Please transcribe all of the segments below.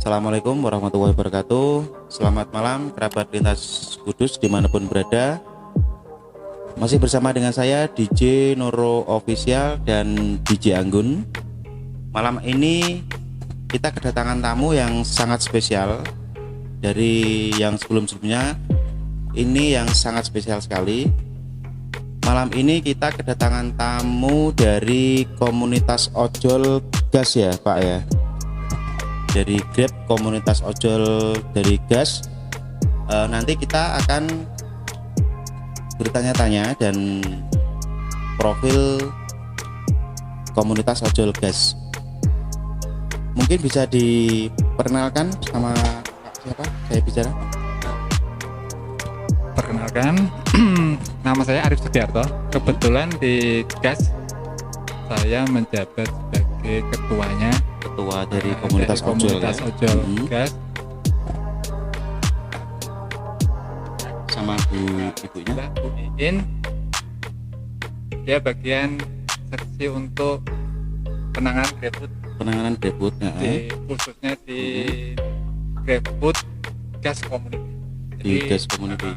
Assalamualaikum warahmatullahi wabarakatuh. Selamat malam kerabat lintas Kudus dimanapun berada. Masih bersama dengan saya DJ Noro Official dan DJ Anggun. Malam ini kita kedatangan tamu yang sangat spesial. Dari yang sebelum-sebelumnya, ini yang sangat spesial sekali. Malam ini kita kedatangan tamu dari komunitas ojol gas ya Pak ya, dari Grab, komunitas ojol dari gas. Nanti kita akan bertanya-tanya dan profil komunitas ojol gas. Mungkin bisa diperkenalkan sama siapa saya bicara? Perkenalkan, nama saya Arif Sugiarto. Kebetulan di gas saya menjabat sebagai ketuanya, Ketua dari komunitas dari ojol, komunitas ya? ojol gas. Sama ibunya Mbak Bu Iin, dia bagian seksi untuk penanganan GrabFood penanganan debut khususnya di GrabFood gas community. di gas community.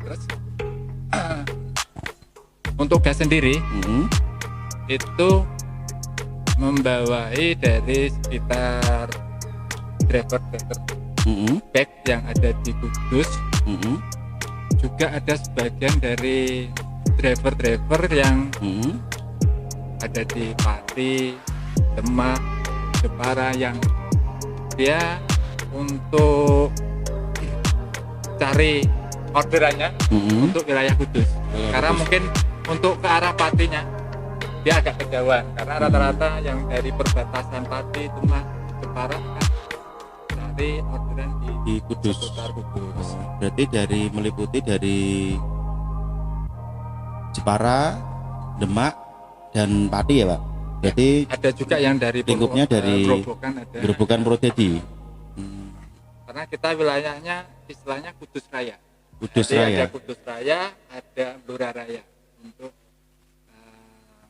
Terus untuk gas sendiri itu membawai dari sekitar driver back yang ada di Kudus. Juga ada sebagian dari driver yang ada di Pati, Demak, Jepara, yang dia untuk cari orderannya untuk wilayah Kudus. Karena mungkin untuk ke arah Patinya dia agak kejauhan, karena rata-rata yang dari perbatasan Pati, Demak, Jepara kan cari orderan Di Kudus. seputar Kudus. Berarti dari meliputi dari Jepara, Demak, dan Pati ya Pak. Berarti Ada juga yang dari lingkupnya dari Grobogan ada. Gerobokan Purwodadi. Karena kita wilayahnya istilahnya Kudus Raya. Kudus Jadi Raya. ada Kudus Raya, ada Blora Raya untuk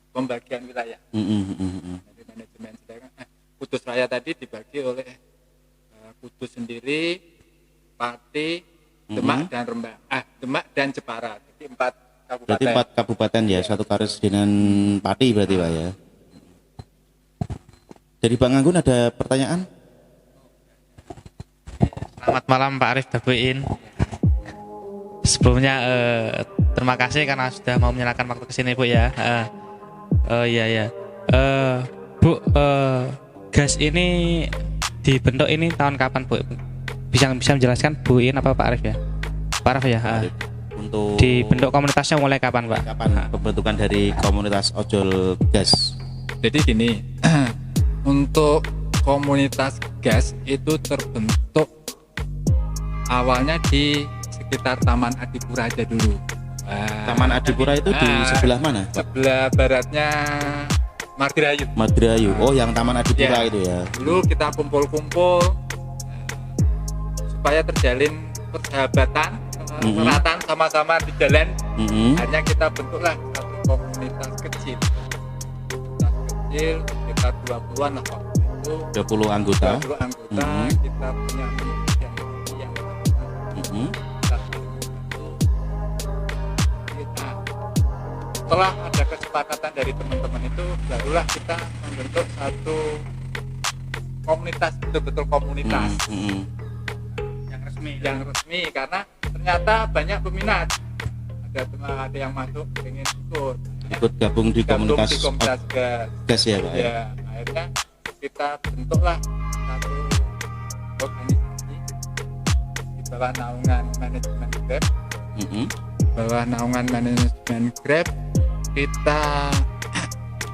pembagian wilayah. Dari manajemen, sedangkan Kudus Raya tadi dibagi oleh Kudus sendiri, Pati, Demak dan Rembang. Demak dan Jepara. Jadi 4 kabupaten. Berarti 4 kabupaten ya, satu garis dengan Pati berarti Pak ya. Dari Bang Anggun ada pertanyaan? Selamat malam Pak Arif Dabuin. Sebelumnya terima kasih karena sudah mau menyerahkan waktu ke sini Bu ya. Iya. Bu, gas ini dibentuk ini tahun kapan Bu? Bisa menjelaskan Bu In apa Pak Arif ya? Pak Arif ya. Untuk Dibentuk komunitasnya mulai kapan Pak? kapan pembentukan dari komunitas ojol gas? Jadi gini, untuk komunitas gas itu terbentuk awalnya di sekitar Taman Adipura aja dulu. Taman Adipura itu di sebelah mana? Sebelah baratnya Martirayu. Madrayu. Oh, yang Taman Adipura Ya. itu ya. Dulu kita kumpul-kumpul supaya terjalin persahabatan, perhatian sama-sama di jalan. Akhirnya kita bentuklah satu komunitas kecil. Komunitas kecil sekitar 20-an lah waktu itu. 20 anggota. 20 anggota, kita punya yang setelah ada kesepakatan dari teman-teman itu, barulah kita membentuk satu komunitas, betul-betul komunitas yang resmi, karena ternyata banyak peminat. Ada yang masuk pengen Ikut gabung di komunitas gas. gas ya Pak ya. Ya, akhirnya kita bentuklah satu organisasi di bawah naungan manajemen Grab. Bawah naungan manajemen Grab kita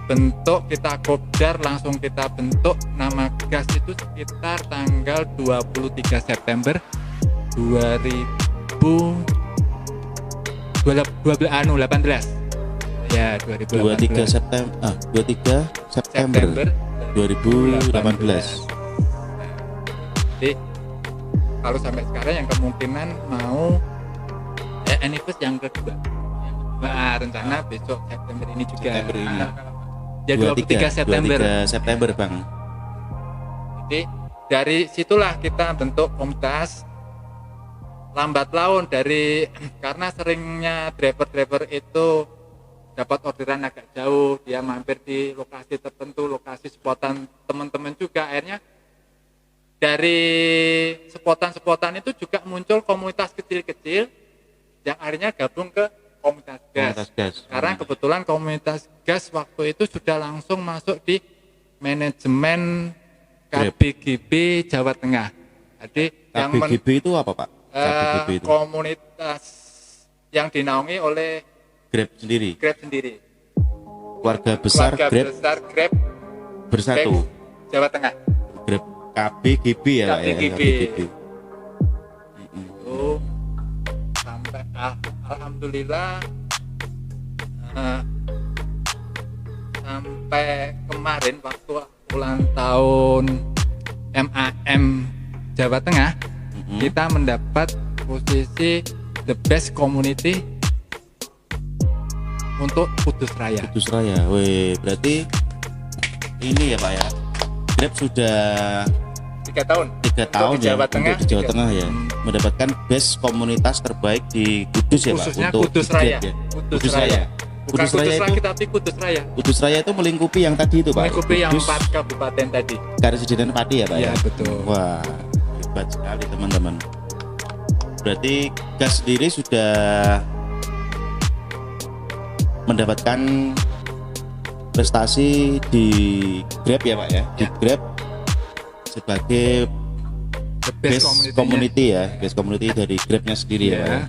bentuk, kita kopdar, langsung kita bentuk. Nama gas itu sekitar tanggal 23 September 2018 ya, 23 September 2018. Jadi kalau sampai sekarang yang kemungkinan mau Anniversary yang kedua. Nah, rencana besok September ini juga. September ini. Ya 23 September. 23 September Bang. Jadi dari situlah kita bentuk komunitas. Lambat laun karena seringnya driver-driver itu dapat orderan agak jauh, dia mampir di lokasi tertentu, lokasi spotan teman-teman juga, akhirnya dari spotan-spotan itu juga muncul komunitas kecil-kecil yang akhirnya gabung ke komunitas gas. Karena kebetulan komunitas gas waktu itu sudah langsung masuk di manajemen KBGB Jawa Tengah. Jadi KBGB itu apa Pak? KBGB itu komunitas yang dinaungi oleh Grab sendiri. Keluarga besar Grab bersatu. Jawa Tengah. Grab KBGB ya Pak ya. KBGB. Itu sampai alhamdulillah sampai kemarin waktu ulang tahun MAM Jawa Tengah kita mendapat posisi the best community untuk Kudus Raya. Wih, berarti ini ya Pak ya. Grab sudah 3 tahun ya Jawa Tengah, untuk di Jawa Tengah ya, mendapatkan best komunitas terbaik di Kudus ya Pak. Khususnya untuk Kudus Raya. Ya. Kudus Raya. Bukan Kudus Raya itu tapi Kudus Raya. Kudus Raya itu melingkupi yang tadi itu Pak. Melingkupi yang Kudus, 4 kabupaten tadi. Karesidenan Pati ya Pak Iya, ya. betul. Wah, hebat sekali teman-teman. Berarti gas sendiri sudah mendapatkan prestasi di Grab ya Pak ya. Di Grab sebagai The best community ya, best community dari Grabnya sendiri ya Pak ya.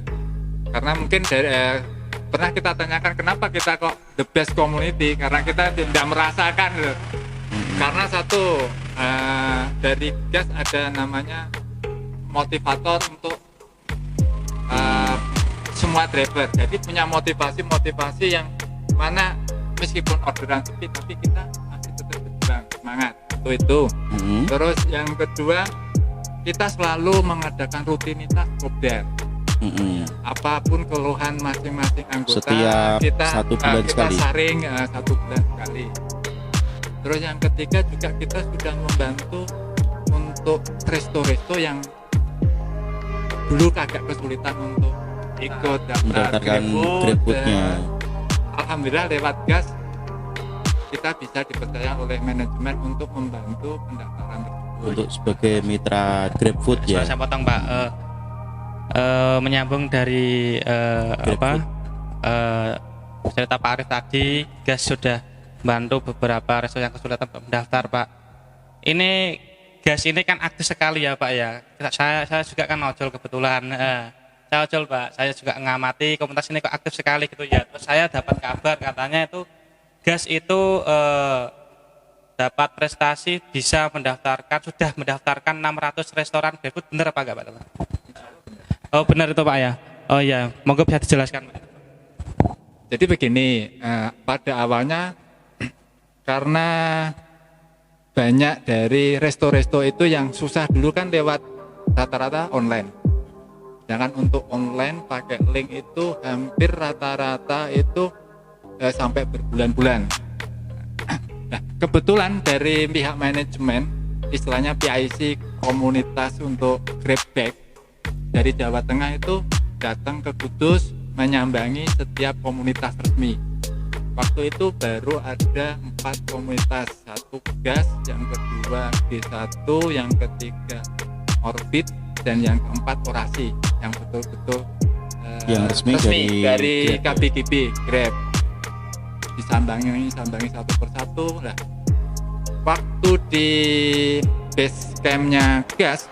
Karena mungkin dari pernah kita tanyakan kenapa kita kok the best community, karena kita tidak merasakan loh. Karena satu dari gas ada namanya motivator untuk semua driver, jadi punya motivasi yang mana meskipun orderan sepi tapi kita masih tetap berjuang, semangat itu. Terus yang kedua, kita selalu mengadakan rutinitas kopdar. Apapun keluhan masing-masing anggota, setiap kita 1 bulan kita sekali. saring 1 bulan sekali. Terus yang ketiga juga kita sudah membantu untuk resto-resto yang dulu agak kesulitan untuk ikut daftar GrabFood-nya. Alhamdulillah lewat gas kita bisa dipercaya oleh manajemen untuk membantu pendaftaran tersebut. Untuk sebagai mitra GrabFood ya. Saya potong Pak. Menyambung dari cerita Pak Arif tadi, gas sudah bantu beberapa resto yang kesulitan mendaftar Pak. Ini gas ini kan aktif sekali ya Pak ya. Saya juga kan ojol kebetulan. Saya ojol Pak. Saya juga ngamati komunitas ini kok aktif sekali gitu ya. Terus saya dapat kabar katanya itu gas itu dapat prestasi bisa sudah mendaftarkan 600 restoran GrabFood. Benar apa enggak Pak? Oh benar itu Pak ya. Oh iya, monggo bisa dijelaskan Pak. Jadi begini, pada awalnya karena banyak dari resto-resto itu yang susah dulu kan lewat rata-rata online. Jangan untuk online pakai link itu hampir rata-rata itu sampai berbulan-bulan. Nah, kebetulan dari pihak manajemen, istilahnya PIC komunitas untuk GrabBag dari Jawa Tengah itu datang ke Kudus menyambangi setiap komunitas resmi. Waktu itu baru ada 4 komunitas, 1 gas, yang kedua G1, yang ketiga Orbit, dan yang keempat Orasi, yang betul-betul yang resmi dari KBGB Grab. Disambangi satu persatu. Nah, waktu di base campnya gas,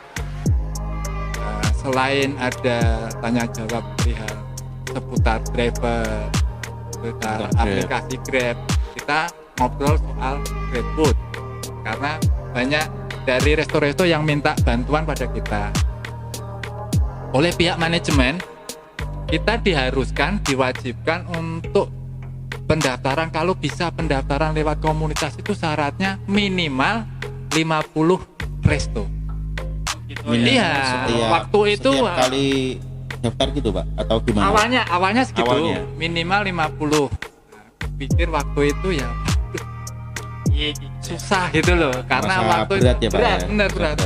selain ada tanya jawab perihal seputar driver, seputar aplikasi Grab, kita ngobrol soal GrabFood karena banyak dari resto-resto yang minta bantuan pada kita. Oleh pihak manajemen, kita diwajibkan untuk pendaftaran, kalau bisa pendaftaran lewat komunitas itu syaratnya minimal 50 resto. Iya, waktu itu setiap kali daftar gitu Pak atau gimana? Awalnya segitu, minimal 50. Nah, pikir waktu itu ya susah gitu loh, karena Masa waktu berat ya, Pak, berat, ya? bener berat.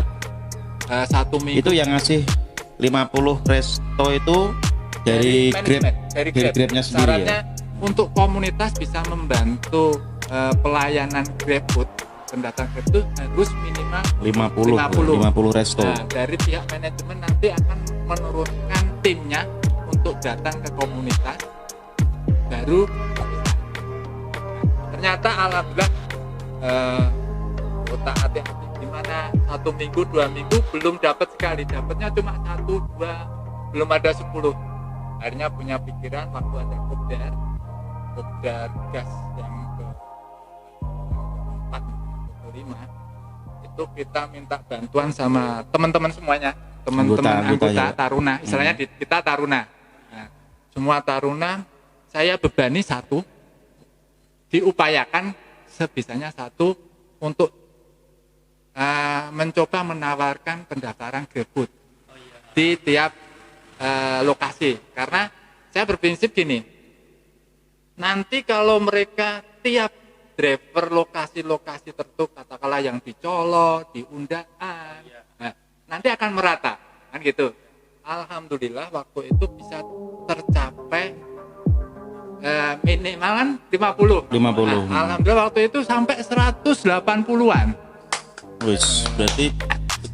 1 minggu Itu yang ngasih 50 resto itu dari manajemen, Grab, dari Grab-nya sendiri Syaratnya ya. untuk komunitas bisa membantu pelayanan GrabFood, pendatang Grab itu harus minimal 50 resto. Nah, dari pihak manajemen nanti akan menurunkan timnya untuk datang ke komunitas, baru ternyata alhamdulillah taat ya, dimana 1 minggu 2 minggu belum dapat sekali, dapatnya cuma 1 2, belum ada 10. Akhirnya punya pikiran waktu ada kopdar gas yang ke-4 ke-5 itu kita minta bantuan sama teman-teman semuanya, teman-teman anggota Taruna, istilahnya kita Taruna. Nah, semua Taruna saya bebani 1, diupayakan sebisanya 1 untuk mencoba menawarkan pendaftaran GrabFood di tiap lokasi, karena saya berprinsip gini, nanti kalau mereka tiap driver lokasi-lokasi tertentu, katakanlah yang di Colo, di Undaan, nah, nanti akan merata, kan gitu. Alhamdulillah waktu itu bisa tercapai minimalan 50. Nah, alhamdulillah waktu itu sampai 180-an. Wis, berarti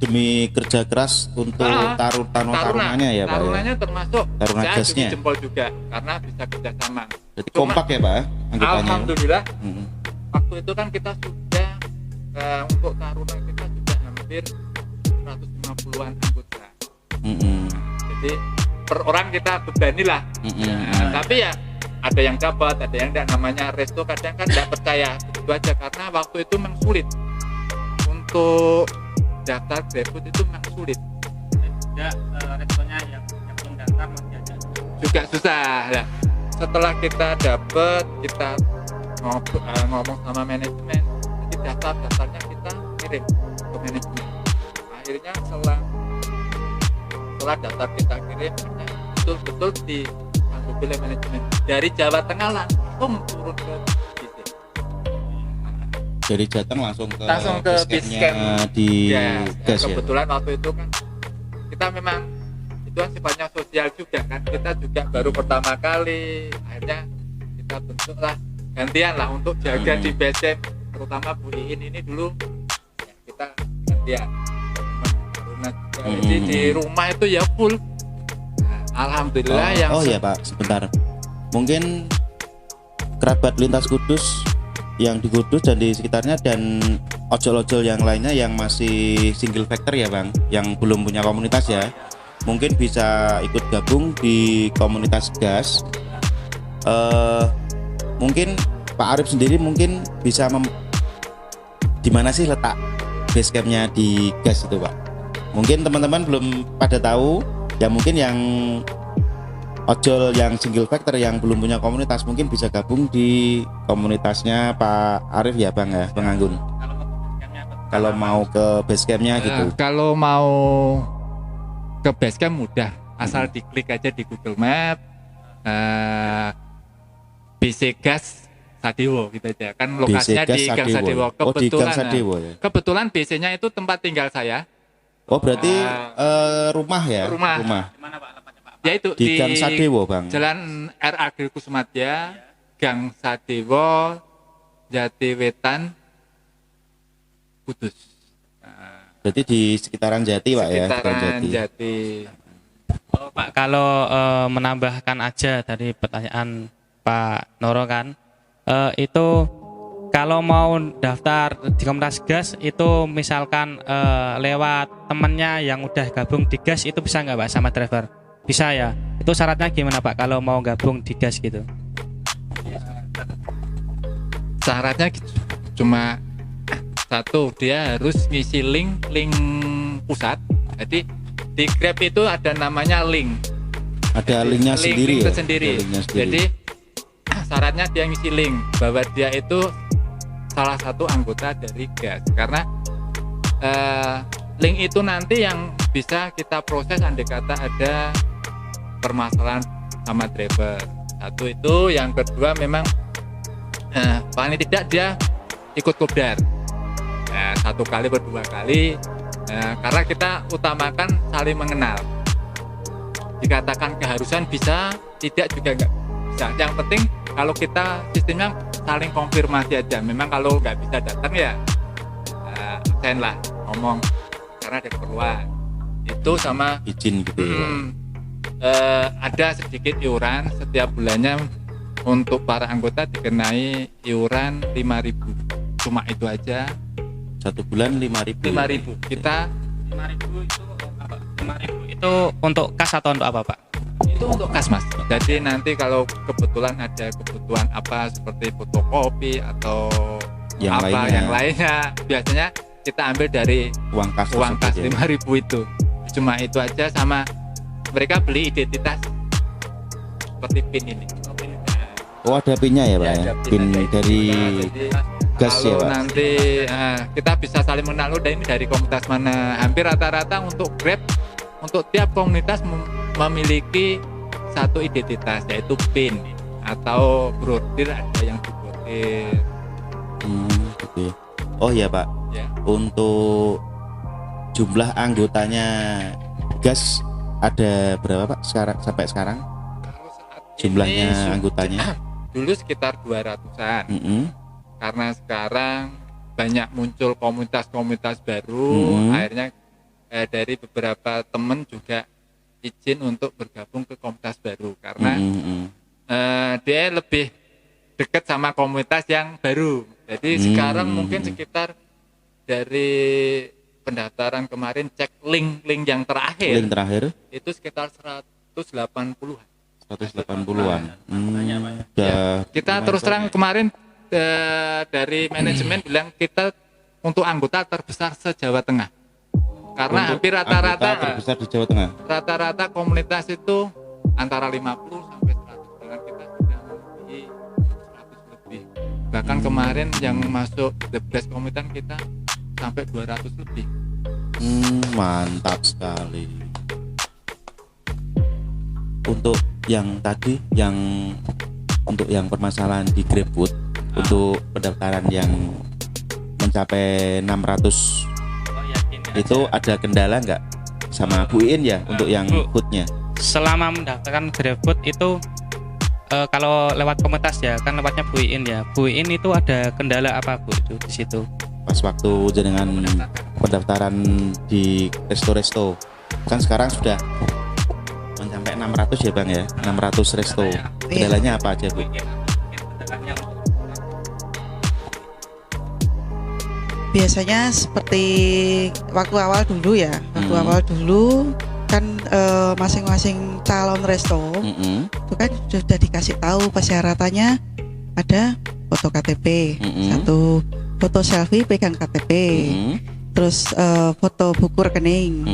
demi kerja keras untuk tarunanya ya, Pak. Tarunanya ya? termasuk Taruna saya gasnya. jempol juga karena bisa kerjasama. Jadi kompak ya, Pak, anggotanya. Alhamdulillah. Waktu itu kan kita sudah untuk taruna kita sudah hampir 150-an anggota. Jadi per orang kita bebani lah. Tapi ya ada yang dapat, ada yang tidak. Namanya resto kadang kan tidak percaya begitu aja, karena waktu itu memang sulit untuk daftar GrabFood, itu memang sulit. Ya, restonya yang belum daftar masih ada. Juga susah. Nah, setelah kita dapat, kita ngomong sama manajemen, jadi daftarnya kita kirim ke manajemen. Akhirnya setelah daftar kita kirim, betul-betul disanggupi oleh manajemen dari Jawa Tengah langsung turun ke BC. Dari Jateng langsung ke basecamp di ya, gas kebetulan waktu itu kan kita memang itu kan sifatnya sosial juga kan, kita juga baru pertama kali, akhirnya kita bentuklah gantian lah untuk jaga di basecamp, terutama Bu Iin ini dulu ya, kita gantian. Jadi di rumah itu ya full. Nah, alhamdulillah ya Pak, sebentar. Mungkin kerabat lintas Kudus yang di Kudus dan di sekitarnya dan ojol-ojol yang lainnya yang masih single factor ya Bang, yang belum punya komunitas ya, mungkin bisa ikut gabung di komunitas gas. Mungkin Pak Arif sendiri mungkin bisa di mana sih letak base campnya di gas itu Pak? Mungkin teman-teman belum pada tahu ya, mungkin yang ojol yang single factor yang belum punya komunitas mungkin bisa gabung di komunitasnya Pak Arif ya Bang ya, Bang Anggun. Kalau mau ke base campnya gitu. Kalau mau ke base camp mudah, asal diklik aja di Google Map, BC Gas Sadewo gitu aja. Kan lokasinya di Gang Sadewo. Kebetulan BC-nya itu tempat tinggal saya. Oh berarti rumah ya? Rumah. Dimana Pak? Yaitu di Gang Sadewo Bang. Jalan R.A. Kusmatya, Gang Sadewo, Jatiwetan, Kudus. Berarti di sekitaran Jati Pak ya? Sekitaran Jati. Oh, Pak, kalau menambahkan aja dari pertanyaan Pak Noro kan, itu kalau mau daftar di komunitas gas itu misalkan lewat temennya yang udah gabung di gas itu bisa nggak Pak sama driver? Bisa ya. Itu syaratnya gimana Pak kalau mau gabung di gas gitu? Syaratnya cuma satu, dia harus ngisi link pusat. Jadi di Grab itu ada namanya link. Ada linknya sendiri ya? Jadi syaratnya dia ngisi link bahwa dia itu salah satu anggota dari gas. Karena link itu nanti yang bisa kita proses andai kata ada permasalahan sama driver. Satu itu, yang kedua memang paling tidak dia ikut kopdar. Nah, 1 kali berdua kali. Nah, karena kita utamakan saling mengenal. Dikatakan keharusan bisa, tidak juga enggak bisa. Yang penting kalau kita sistemnya saling konfirmasi aja. Memang kalau nggak bisa datang ya absen lah, ngomong karena ada keperluan. Itu sama izin gitu ya. ada sedikit iuran setiap bulannya untuk para anggota dikenai iuran 5.000. Cuma itu aja. 1 bulan 5.000. 5.000. Kita 5.000 itu apa? 5.000 itu untuk kas atau untuk apa, Pak? itu untuk kas, Mas. Jadi nanti kalau kebetulan ada kebutuhan apa seperti fotokopi atau yang lainnya biasanya kita ambil dari uang kas ya. 5.000 itu. Cuma itu aja, sama mereka beli identitas seperti PIN ini. Oh, ada pinnya ya, Pak ya? Pin dari gas ya, Pak. Nanti kita bisa saling mengenal dan ini dari komunitas mana. Hampir rata-rata untuk Grab, untuk tiap komunitas memiliki satu identitas, yaitu PIN atau brodir, ada yang brodir. Gitu. Oh iya, Pak. Ya. Untuk jumlah anggotanya gas ada berapa, Pak? Sampai sekarang? Jumlahnya anggotanya? Dulu sekitar 200-an. Karena sekarang banyak muncul komunitas-komunitas baru, akhirnya dari beberapa teman juga izin untuk bergabung ke komunitas baru karena dia lebih dekat sama komunitas yang baru. Jadi sekarang mungkin sekitar dari pendaftaran kemarin cek link yang terakhir itu sekitar 180-an. 180-an. Kita terus terang kemarin dari manajemen bilang kita untuk anggota terbesar se-Jawa Tengah. Karena untuk hampir rata-rata terbesar di Jawa Tengah. Rata-rata komunitas itu antara 50 sampai 100, dengan kita sudah melebihi 100 lebih. Bahkan kemarin yang masuk the best komunitas kita sampai 200 lebih. Mantap sekali. Untuk yang tadi untuk yang permasalahan di GrabFood, untuk pendaftaran yang mencapai 600 itu ada kendala nggak sama Bu Iin ya untuk yang foodnya? Selama mendaftarkan GrabFood itu kalau lewat komunitas ya kan lewatnya Bu Iin ya. Bu Iin itu ada kendala apa, Bu, itu di situ? Pas waktu jenengan pendaftaran di resto-resto kan sekarang sudah mencapai 600 ya, Bang ya, 600 resto. Kendalanya apa aja, Bu? Biasanya seperti waktu awal dulu ya, awal dulu kan masing-masing calon resto itu kan sudah dikasih tahu persyaratannya, ada foto KTP, satu foto selfie pegang KTP, terus foto buku rekening,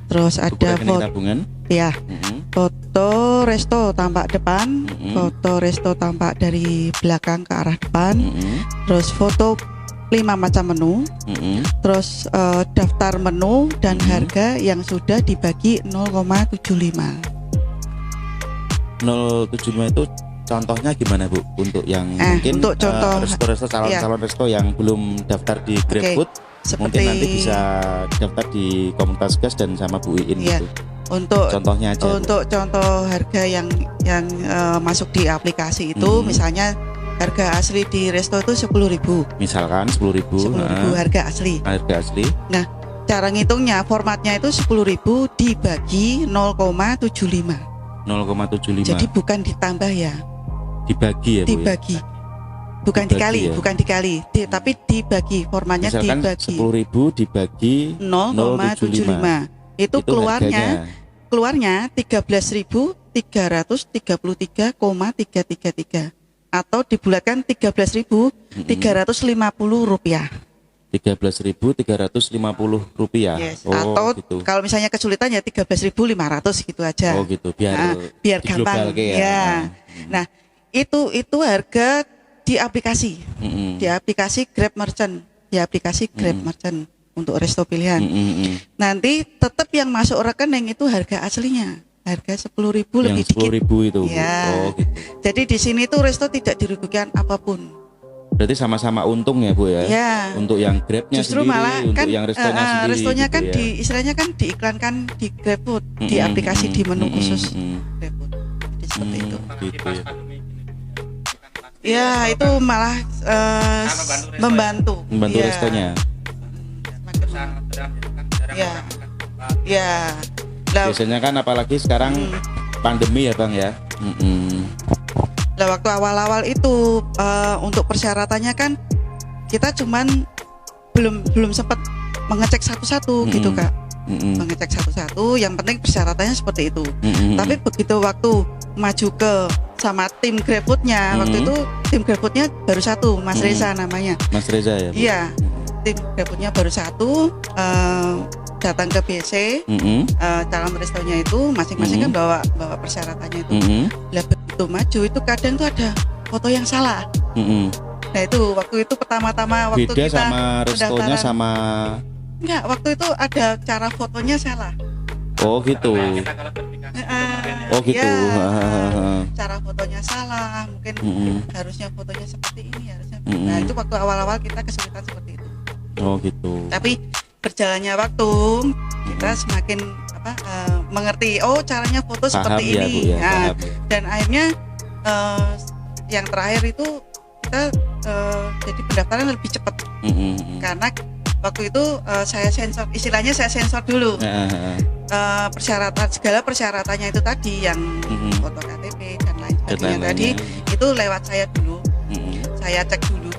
terus ada foto tabungan, ya, foto resto tampak depan, foto resto tampak dari belakang ke arah depan, terus foto 5 macam menu, terus daftar menu dan harga yang sudah dibagi 0,75. 0,75 itu contohnya gimana, Bu? Untuk yang mungkin untuk contoh resto-resto calon resto yang belum daftar di GrabFood, mungkin nanti bisa daftar di komunitas gas dan sama Bu Iin gitu. Untuk contohnya aja, untuk Bu. Contoh harga yang masuk di aplikasi itu misalnya harga asli di resto itu 10.000. Misalkan 10.000. 10.000 harga asli. Harga asli. Nah, cara ngitungnya formatnya itu 10.000 dibagi 0,75. 0,75. Jadi bukan ditambah ya. Dibagi ya, Bu. Dibagi. Bukan dikali, ya? Bukan dikali, tapi dibagi. Formatnya misalkan dibagi. 10.000 dibagi 0,75. Itu keluarnya 13.333,333 atau dibulatkan 13.350 rupiah. 13.350 rupiah. Yes. Oh, atau gitu. Kalau misalnya kesulitan ya 13.500 gitu aja. Oh gitu, biar gampang. Ya. Nah, itu harga di aplikasi. Di aplikasi Grab Merchant, untuk resto pilihan. Nanti tetap yang masuk rekening itu harga aslinya. Harga 10.000 lebih dikit. 10.000 itu. Ya. Oh, gitu. Jadi di sini tuh resto tidak dirugikan apapun. Berarti sama-sama untung ya Bu ya. Ya. Untuk yang Grabnya Justru sendiri, malah untuk kan yang restonya sendiri. restonya gitu kan ya. istilahnya kan diiklankan di GrabFood, di aplikasi di menu khusus GrabFood. Jadi seperti itu. Gitu ya. Ya, itu malah membantu. Membantu Ya. restonya. Ya. Ya. Lah, Biasanya kan apalagi sekarang pandemi ya Bang ya. lah waktu awal-awal itu untuk persyaratannya kan kita cuman belum sempat mengecek satu-satu gitu Kak. Mengecek satu-satu, yang penting persyaratannya seperti itu. Tapi begitu waktu maju ke sama tim GrabFood-nya, waktu itu tim GrabFood-nya baru satu, Mas Reza namanya. Mas Reza ya Bu? Iya, tim GrabFood-nya baru satu, datang ke BC, calon restonya itu masing-masing kan bawa persyaratannya itu. Lah begitu maju itu kadang tuh ada foto yang salah. Nah itu waktu itu pertama-tama waktu Beda kita sama restonya pendaftaran. sama. Enggak, waktu itu ada cara fotonya salah. Oh gitu. Oh gitu. Ya, cara fotonya salah, mungkin harusnya fotonya seperti ini, harusnya. Nah itu waktu awal-awal kita kesulitan seperti itu. Oh gitu. Tapi berjalannya waktu kita semakin mengerti. Oh caranya foto Paham seperti ya, ini. Bu, ya, Nah, paham. dan akhirnya yang terakhir itu kita jadi pendaftaran lebih cepat karena waktu itu saya sensor, istilahnya saya sensor dulu persyaratan, segala persyaratannya itu tadi yang foto KTP dan lain sebagainya tadi itu lewat saya dulu. Saya cek dulu,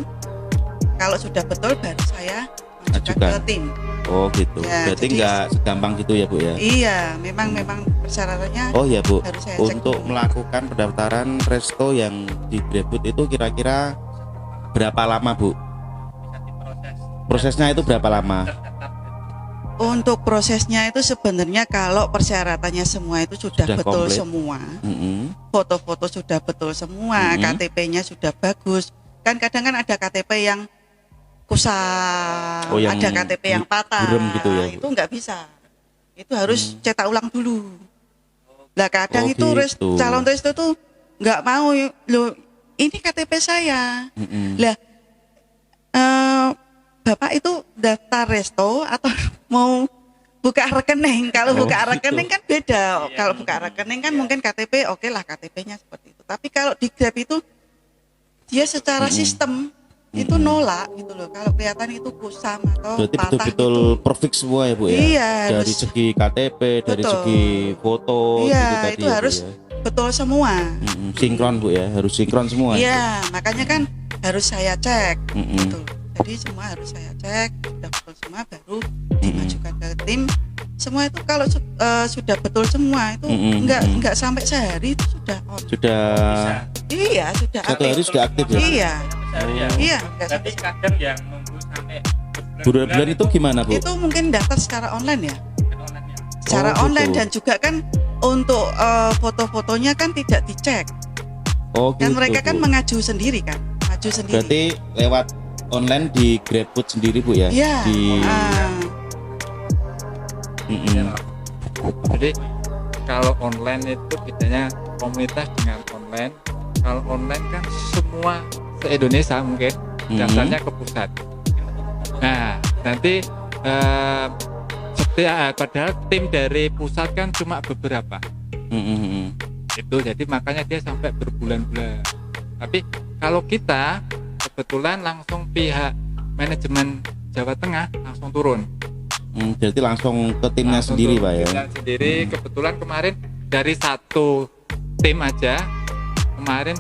kalau sudah betul baru saya mengajukan ke tim. Oh gitu. Ya, Berarti jadi- nggak segampang gitu ya Bu ya? Iya, memang persyaratannya Oh ya Bu, harus saya cek untuk dulu. melakukan pendaftaran resto yang di GrabFood itu kira-kira berapa lama Bu? Prosesnya itu berapa lama? Untuk prosesnya itu sebenarnya kalau persyaratannya semua itu sudah betul komplit. semua, Mm-mm. foto-foto sudah betul semua, KTP-nya sudah bagus. Kan kadang kan ada KTP yang kusam, Oh, yang ada KTP yang patah, burem gitu ya, Bu? itu nggak bisa. Itu harus cetak ulang dulu. Lah kadang Oh, itu gitu. calon resto tuh nggak mau, loh ini KTP saya. Lah Bapak itu daftar resto atau mau buka rekening? Kalau Oh, buka gitu. rekening kan beda. Kalau buka rekening kan mungkin KTP, oke lah KTP-nya seperti itu. Tapi kalau di Grab itu dia secara sistem itu nolak gitu loh. Kalau kelihatan itu kusam atau Berarti patah betul-betul gitu. perfect semua ya Bu ya? Iya, Dari harus- segi KTP, dari Betul. segi foto Iya, gitu tadi itu ya, Bu, harus ya? betul semua. Sinkron Bu ya, harus sinkron semua. Iya, makanya kan harus saya cek. Mm-mm. Gitu. Jadi semua harus saya cek, sudah betul semua baru dimajukan ke tim. Semua itu kalau sudah betul semua itu enggak sampai sehari itu sudah on. Sudah Iya, sudah satu hari aktif. sudah aktif ya? Iya. Ya. Iya, enggak Tapi sampai. kadang yang nunggu sampai Bulan-bulan itu gimana Bu? Itu mungkin daftar secara online ya. online ya. Secara Oh, gitu. online dan juga kan untuk foto-fotonya kan tidak dicek. Oh gitu Dan mereka kan Bu. mengaju sendiri kan, maju sendiri. Berarti lewat online di GrabFood sendiri Bu ya? Iya. Di Jadi kalau online itu bedanya komunitas dengan online. Kalau online kan semua se-Indonesia mungkin daftarnya ke pusat. Nah nanti padahal tim dari pusat kan cuma beberapa. Itu jadi makanya dia sampai berbulan-bulan. Tapi kalau kita kebetulan langsung pihak manajemen Jawa Tengah langsung turun. Berarti langsung ke timnya Langsung sendiri turun, Pak ya? timnya sendiri. Kebetulan kemarin dari satu tim aja kemarin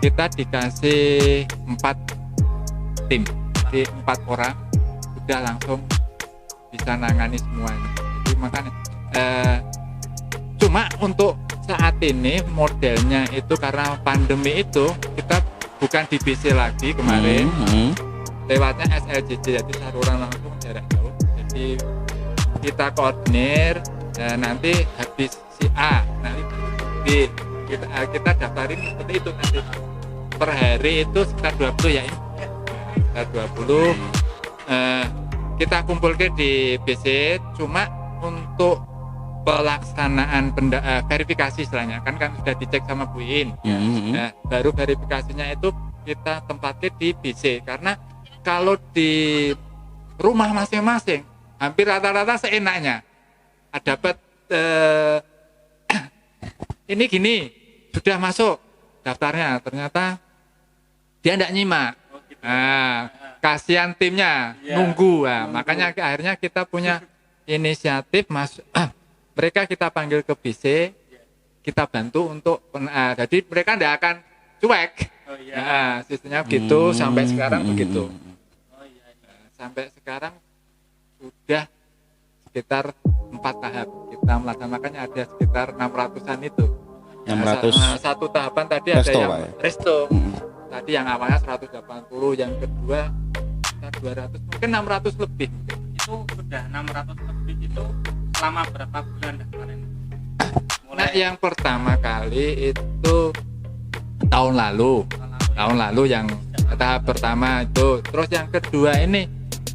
kita dikasih 4 tim, jadi 4 orang sudah langsung bisa nangani semuanya. Jadi makanya cuma untuk saat ini modelnya itu karena pandemi itu kita bukan di BC lagi kemarin, lewatnya SLJJ, jadi saluran langsung jarak jauh. Jadi kita koordinir dan nanti habis si A nanti kita daftarin seperti itu nanti per hari itu sekitar 20 ya ini sekitar 20 kita kumpulkan di BC. Cuma untuk pelaksanaan verifikasi istilahnya kan sudah dicek sama Bu In. Nah, baru verifikasinya itu kita tempatkan di BC, karena kalau di rumah masing-masing hampir rata-rata seenaknya. Dapat ini gini, sudah masuk daftarnya, ternyata dia tidak nyimak. Nah, kasihan timnya nunggu. Nah, makanya akhirnya kita punya inisiatif mereka kita panggil ke BC, kita bantu untuk jadi mereka tidak akan cuek. Nah, sistemnya begitu sampai sekarang begitu. Sampai sekarang sudah sekitar 4 tahap kita melaksanakannya, ada sekitar 600-an itu. 600 satu tahapan tadi resto, ada yang Pak, ya? resto. Tadi yang awalnya 180, yang kedua 200, mungkin 600 lebih. Itu sudah 600 lebih itu selama berapa bulan kemarin? Nah, yang pertama kali itu tahun lalu yang tahap pertama itu. Terus yang kedua ini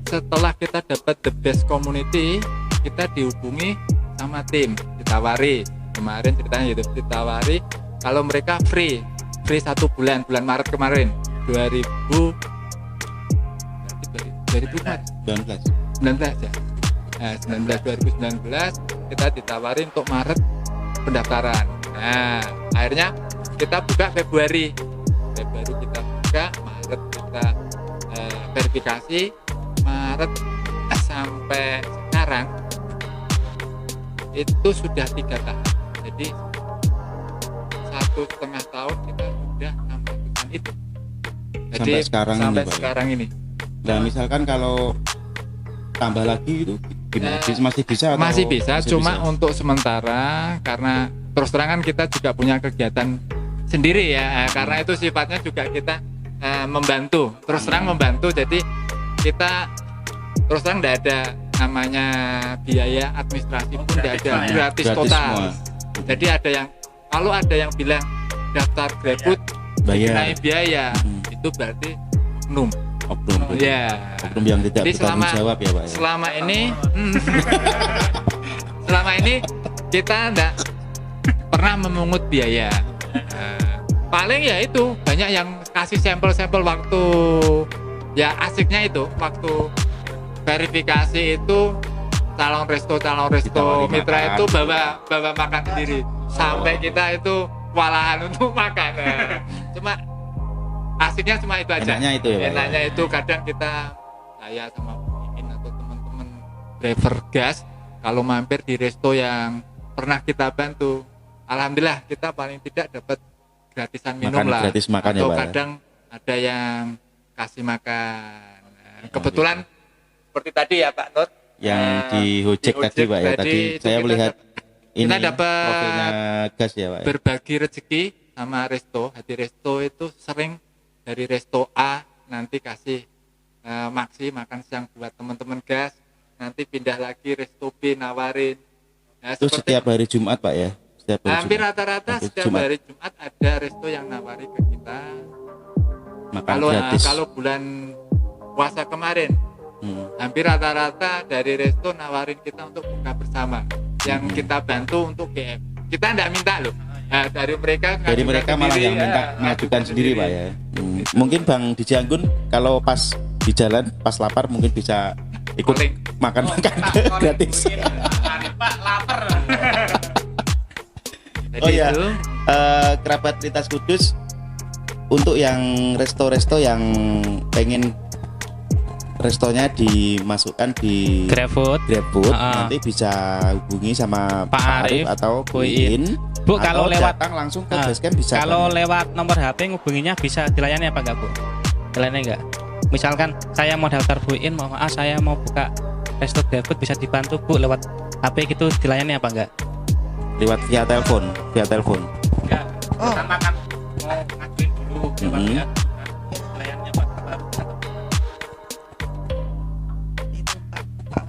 setelah kita dapat the best community, kita dihubungi sama tim, ditawari kemarin ceritanya gitu, ditawari kalau mereka free 1 bulan Maret kemarin 2019 ya. Nah, 2019 kita ditawari untuk Maret pendaftaran. Nah, akhirnya kita buka Februari kita buka, Maret kita verifikasi, Maret sampai sekarang itu sudah 3 tahun. Jadi 1,5 tahun kita sudah 600-an itu. Jadi sampai sekarang ini. Nah, misalkan kalau tambah lagi itu gimana? Masih bisa atau masih bisa, cuma bisa? untuk sementara karena terus terangan kita juga punya kegiatan sendiri ya, karena itu sifatnya juga kita membantu, terus terang membantu, jadi kita terus terang tidak ada namanya biaya administrasi pun tidak ada, gratis total semua. Jadi ada yang kalau ada yang bilang daftar GrabFood naik biaya, itu berarti oknum ya, oknum yang tidak jadi bertanggung jawab ya Pak ya? Selama ini kita tidak pernah memungut biaya. Paling ya itu banyak yang kasih sampel-sampel waktu ya, asiknya itu waktu verifikasi itu calon resto mitra makan. itu bawa makan sendiri sampai kita itu kewalahan untuk makan. Cuma asiknya cuma itu aja. Enaknya itu ya Pak. Enaknya itu kadang saya sama Iin atau teman-teman driver gas kalau mampir di resto yang pernah kita bantu, alhamdulillah kita paling tidak dapat gratisan minum makan, lah. Gratis makan atau ya Pak. kadang ada yang kasih makan. Kebetulan seperti tadi ya Pak Nur, Yang di Gojek tadi Pak ya. Tadi saya melihat ini kita dapat profilnya gas ya Pak ya. berbagi rezeki sama resto. Hati resto itu sering dari resto A nanti kasih maksi makan siang buat teman-teman gas, nanti pindah lagi resto B nawarin. Nah, Itu setiap hari Jumat Pak ya? Hampir rata-rata setiap hari Jumat ada resto yang nawari ke kita. Makan gratis. Kalau bulan puasa kemarin, hampir rata-rata dari resto nawarin kita untuk buka bersama. Yang kita bantu untuk GF. Kita tidak minta loh. Nah, dari mereka malah yang minta mengajukan sendiri Pak ya. Mungkin Bang DJ Anggun kalau pas di jalan pas lapar mungkin bisa ikut makan gratis. Pak lapar. Oh iya, kerabat lintas Kudus, untuk yang resto-resto yang pengen restonya dimasukkan di GrabFood, nanti bisa hubungi sama Pak Arif atau Bu Iin. Bu, kalau lewat datang langsung ke basecamp bisa. Kalau Pak, lewat nomor HP ngubunginya bisa dilayani apa enggak Bu? Dilayani enggak? Misalkan saya mau daftar Bu Iin, saya mau buka resto GrabFood, bisa dibantu Bu lewat HP gitu, dilayani apa enggak? lewat via telepon. Enggak. Pertama kan mau ngajuin dulu ya. Layannya Pak.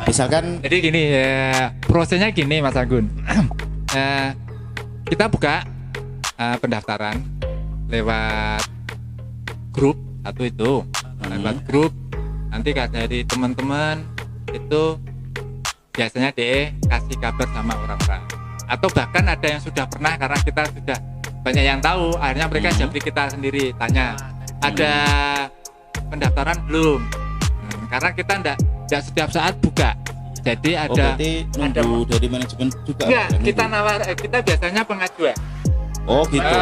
Misalkan jadi gini ya, prosesnya gini Mas Anggun. Kita buka pendaftaran lewat grup satu itu, lewat grup. Nanti dari teman-teman itu biasanya kasih kabar sama orang-orang. Atau bahkan ada yang sudah pernah, karena kita sudah banyak yang tahu, akhirnya mereka jadi kita sendiri tanya, ada pendaftaran belum. Karena kita enggak setiap saat buka. Jadi ada berarti nunggu dari manajemen juga. Enggak, kita biasanya pengajuan. Oh gitu.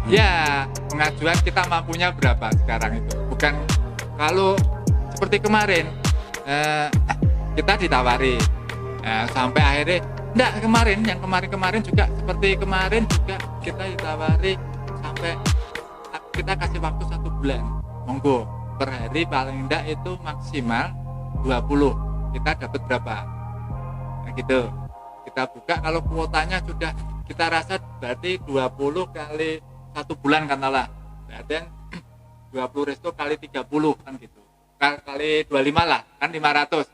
Ya, pengajuan kita mampunya berapa sekarang itu. Bukan kalau seperti kemarin kita ditawari sampai akhirnya enggak, yang kemarin juga seperti kemarin juga kita ditawari sampai kita kasih waktu 1 bulan, monggo per hari paling enggak itu maksimal 20 kita dapat berapa, nah gitu kita buka. Kalau kuotanya sudah kita rasa berarti 20 kali 1 bulan katalah, dan 20 resto kali 30 kan gitu, kali 25 lah kan 500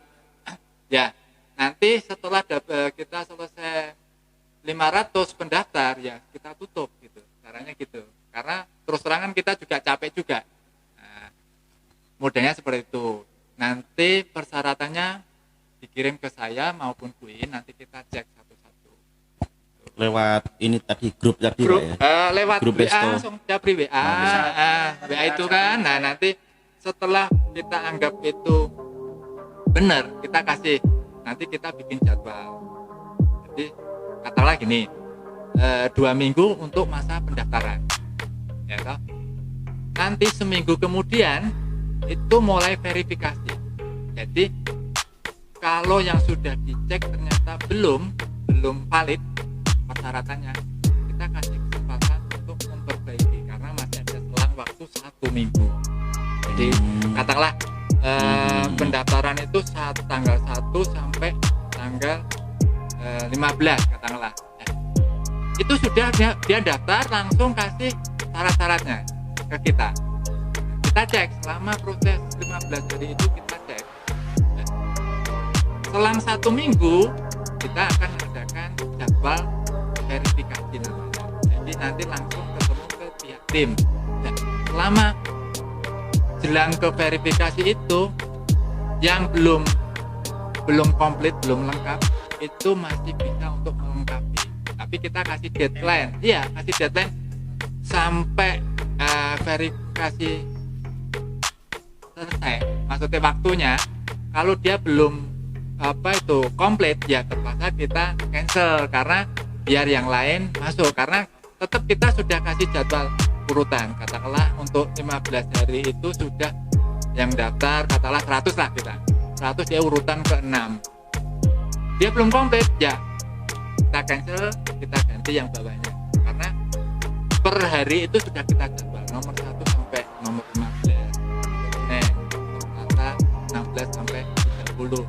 ya. Nanti setelah kita selesai 500 pendaftar ya kita tutup gitu, caranya gitu. Karena terus terangan kita juga capek juga. Nah, modelnya seperti itu. Nanti persyaratannya dikirim ke saya maupun Bu In, nanti kita cek satu-satu. Lewat ini tadi grup tadi Grup, ya. lewat Grup WA resto. langsung japri WA. WA itu kan. Nah, nanti setelah kita anggap itu benar, kita kasih, nanti kita bikin jadwal. Jadi katakanlah gini, 2 minggu untuk masa pendaftaran, ya toh. Nanti seminggu kemudian itu mulai verifikasi. Jadi kalau yang sudah dicek ternyata belum valid persyaratannya, kita kasih kesempatan untuk memperbaiki karena masih ada selang waktu 1 minggu. Jadi katakanlah pendaftaran itu tanggal 1 sampai tanggal 15 katakanlah. Itu sudah dia daftar, langsung kasih syarat-syaratnya ke kita. Kita cek selama proses 15 hari itu, kita cek. Selang 1 minggu kita akan adakan jadwal verifikasi namanya. Jadi nanti langsung ketemu ke pihak tim. Dan selama jelang ke verifikasi itu yang belum komplit, belum lengkap, itu masih bisa untuk melengkapi. Tapi kita kasih deadline, kasih deadline sampai verifikasi selesai. Maksudnya waktunya, kalau dia belum komplit, ya terpaksa kita cancel karena biar yang lain masuk. Karena tetap kita sudah kasih jadwal urutan. Katakanlah untuk 15 hari itu sudah yang daftar, katakanlah 100 lah kita. 100 dia urutan ke-6. Dia belum komplit, ya kita cancel, kita ganti yang bawahnya. Karena per hari itu sudah kita jadwal nomor 1 sampai nomor 15. Kata 16 sampai 30.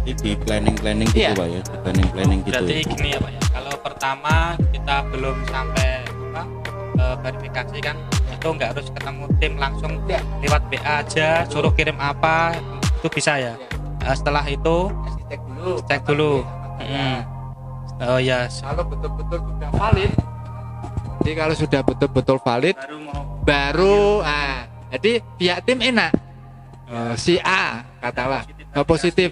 Jadi di planning gitu Pak ya, di planning gitu. Berarti ya. gini ya Pak ya, kalau pertama kita belum sampai verifikasi kan, itu nggak harus ketemu tim, langsung lewat WA aja, suruh kirim apa itu bisa ya. Setelah itu cek dulu. Oh ya. Kalau betul-betul sudah valid, jadi kalau sudah betul-betul valid, jadi pihak tim enak. Si A katalah positif,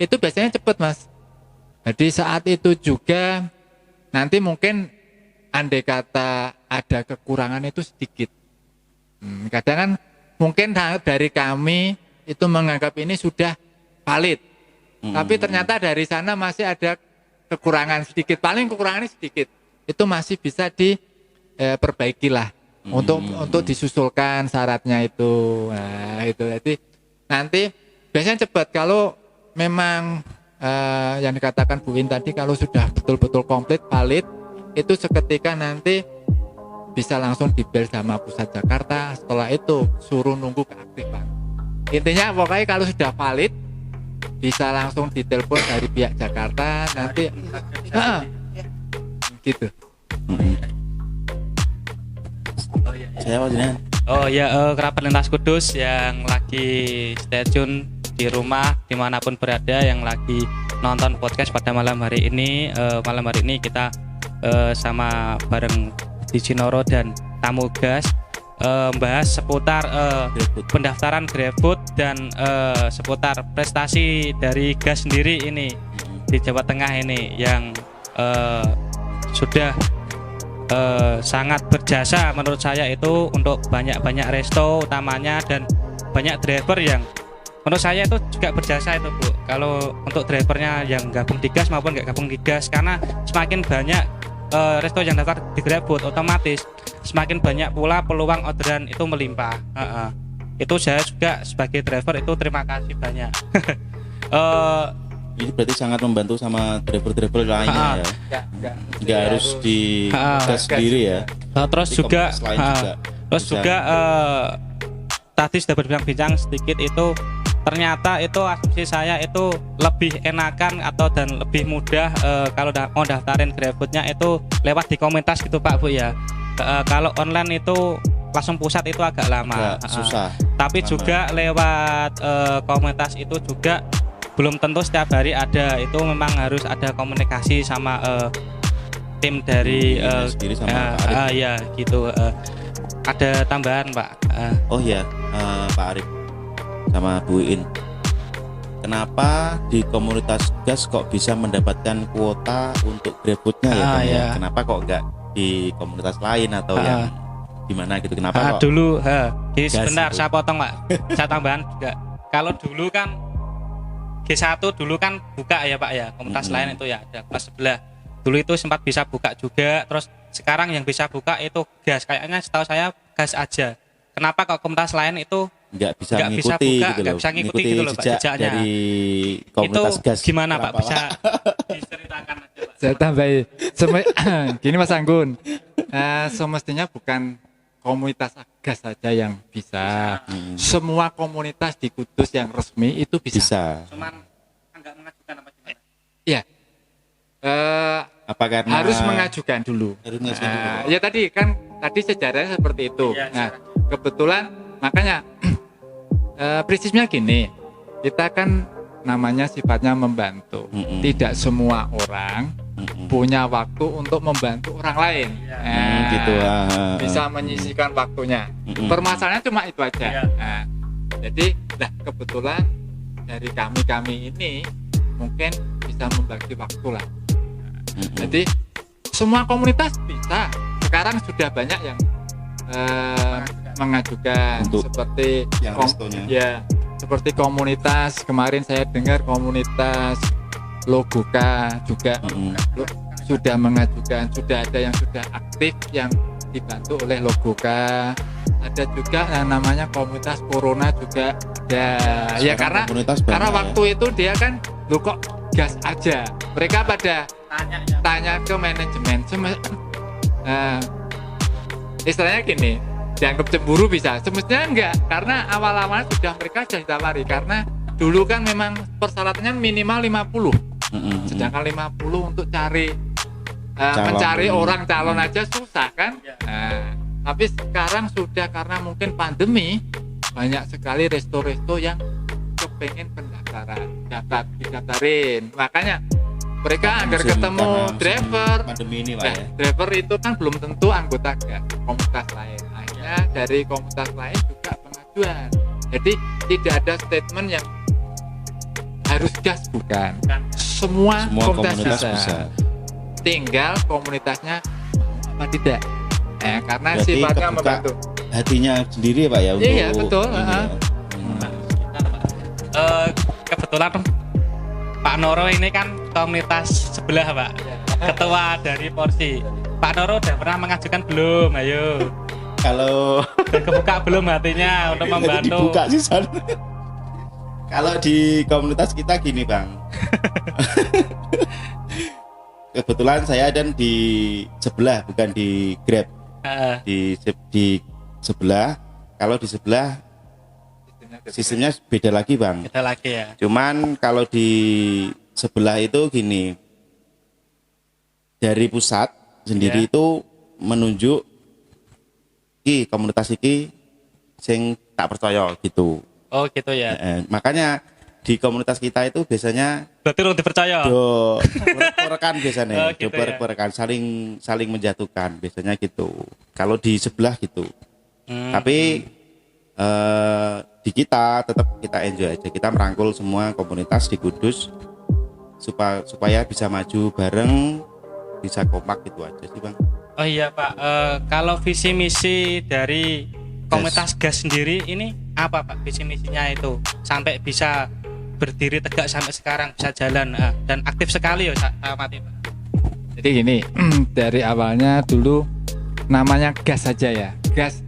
itu biasanya cepat Mas. Jadi saat itu juga nanti mungkin andai kata ada kekurangan itu sedikit. Kadang kan mungkin dari kami itu menganggap ini sudah valid, tapi ternyata dari sana masih ada kekurangan sedikit, paling kekurangannya sedikit, itu masih bisa diperbaikilah untuk disusulkan syaratnya itu. Nah, itu jadi nanti biasanya cepat kalau memang yang dikatakan Bu In tadi, kalau sudah betul-betul komplit valid itu seketika nanti bisa langsung dibel sama Pusat Jakarta. Setelah itu suruh nunggu keaktifan. Intinya pokoknya kalau sudah valid bisa langsung ditelepon dari pihak Jakarta nanti gitu. Saya maksudnya. Oh ya, kerabat lintas Kudus yang lagi stay tune di rumah dimanapun berada, yang lagi nonton podcast pada malam hari ini. Malam hari ini kita sama bareng DJ Noro dan tamu gas membahas seputar pendaftaran GrabFood dan seputar prestasi dari gas sendiri ini di Jawa Tengah ini yang sudah sangat berjasa menurut saya itu untuk banyak resto utamanya dan banyak driver yang menurut saya itu juga berjasa itu Bu. Kalau untuk drivernya yang gabung di gas maupun nggak gabung di gas, karena semakin banyak resto yang daftar di GrabFood, otomatis semakin banyak pula peluang orderan itu melimpah. Itu saya juga sebagai driver itu terima kasih banyak. Ini berarti sangat membantu sama driver-driver lainnya ya. Nggak harus di gas sendiri ya. Terus Di juga, komunitas lain juga terus bisa. juga tadi sudah berbincang-bincang sedikit itu ternyata itu asumsi saya itu lebih enakan atau dan lebih mudah kalau mau daftarin GrabFood-nya itu lewat di komunitas gitu Pak Bu ya. Kalau online itu langsung pusat itu agak lama, susah. tapi lama. juga lewat komunitas itu juga belum tentu setiap hari ada, itu memang harus ada komunikasi sama tim dari sendiri sama Pak Arif. ya gitu. Ada tambahan Pak. Oh ya, Pak Arif sama Bu In. Kenapa di komunitas gas kok bisa mendapatkan kuota untuk GrabFood-nya ya, Bang, ya? Ya. Kenapa kok nggak di komunitas lain atau yang gimana gitu? Kenapa kok? Dulu, jadi gas sebentar itu? saya potong Pak. Saya tambahan juga. Kalau dulu kan G1 dulu kan buka ya Pak ya, komunitas lain itu ya ada kelas sebelah. Dulu itu sempat bisa buka juga, terus sekarang yang bisa buka itu gas. Kayaknya setahu saya gas aja. Kenapa kok komunitas lain itu nggak bisa nggak bisa ngikuti buka, gitu nggak loh, bisa ngikuti gitu loh, Pak, jejak jejaknya. dari komunitas itu gas. gimana Pak? Kenapa, Bisa diceritakan aja Pak. Saya tambahin. Gini Mas Anggun, semestinya bukan komunitas gas saja yang bisa. Semua komunitas di Kudus yang resmi itu bisa. Bisa. Cuman nggak mengajukan apa gimana? Iya. Apa karena Harus mengajukan dulu. Harus mengajukan dulu. Ya tadi sejarahnya seperti itu. Iya, Nah, kebetulan makanya prinsipnya gini, kita kan namanya sifatnya membantu. Tidak semua orang punya waktu untuk membantu orang lain. Gitu. Bisa menyisihkan waktunya. Permasalahannya cuma itu aja. Nah, jadi kebetulan dari kami ini mungkin bisa membagi waktu lah. Jadi semua komunitas bisa. Sekarang sudah banyak yang mengajukan Untuk seperti yang restonya. ya seperti komunitas kemarin saya dengar komunitas Logoka juga sudah mengajukan, sudah ada yang sudah aktif yang dibantu oleh Logoka. Ada juga yang namanya komunitas Corona juga ada. Ya karena komunitas banyak, karena ya. waktu itu dia kan lo kok gas aja. Mereka pada tanya ke manajemen istilahnya gini, dianggap cemburu bisa, semestinya enggak, karena awal-awalnya sudah mereka sudah ditawari, karena dulu kan memang persyaratannya minimal 50, sedangkan 50 untuk cari mencari orang calon aja susah kan. Tapi sekarang sudah, karena mungkin pandemi, banyak sekali resto-resto yang kepengen pendaftaran, didaftarin, makanya mereka agar ketemu driver. Pandemi ini lah ya. Driver itu kan belum tentu anggota komunitas lain. Akhirnya dari komunitas lain juga pengajuan. Jadi tidak ada statement yang harus gas, bukan. Semua komunitas bisa. Tinggal komunitasnya mau apa tidak. Karena Berarti sifatnya kebuka membantu. hatinya sendiri Pak ya untuk Iya, betul. ini ya. Kebetulan Pak Noro ini kan komunitas sebelah Pak, ketua dari Porsi. Pak Noro udah pernah mengajukan belum? Ayo. Kalau Dan kebuka belum hatinya untuk membantu? dibuka sih San. Kalau di komunitas kita gini Bang. Kebetulan saya dan di sebelah, bukan di Grab. Di sebelah. Kalau di sebelah sistemnya beda lagi Bang. Beda lagi ya. Cuman kalau di sebelah itu gini, dari pusat sendiri itu menunjuk komunitas iki sing tak percaya gitu. Oh gitu ya. Makanya di komunitas kita itu biasanya Berarti lu dipercaya. rekan biasanya, gitu rekan saling menjatuhkan biasanya gitu. Kalau di sebelah gitu. Tapi di kita tetap kita enjoy aja, kita merangkul semua komunitas di Kudus supaya bisa maju bareng, bisa kompak gitu aja sih Bang. Oh iya Pak, kalau visi misi dari komunitas gas sendiri ini apa Pak visi misinya itu sampai bisa berdiri tegak sampai sekarang bisa jalan dan aktif sekali ya Pak Mati Pak. Jadi gini, dari awalnya dulu namanya gas saja ya. Gas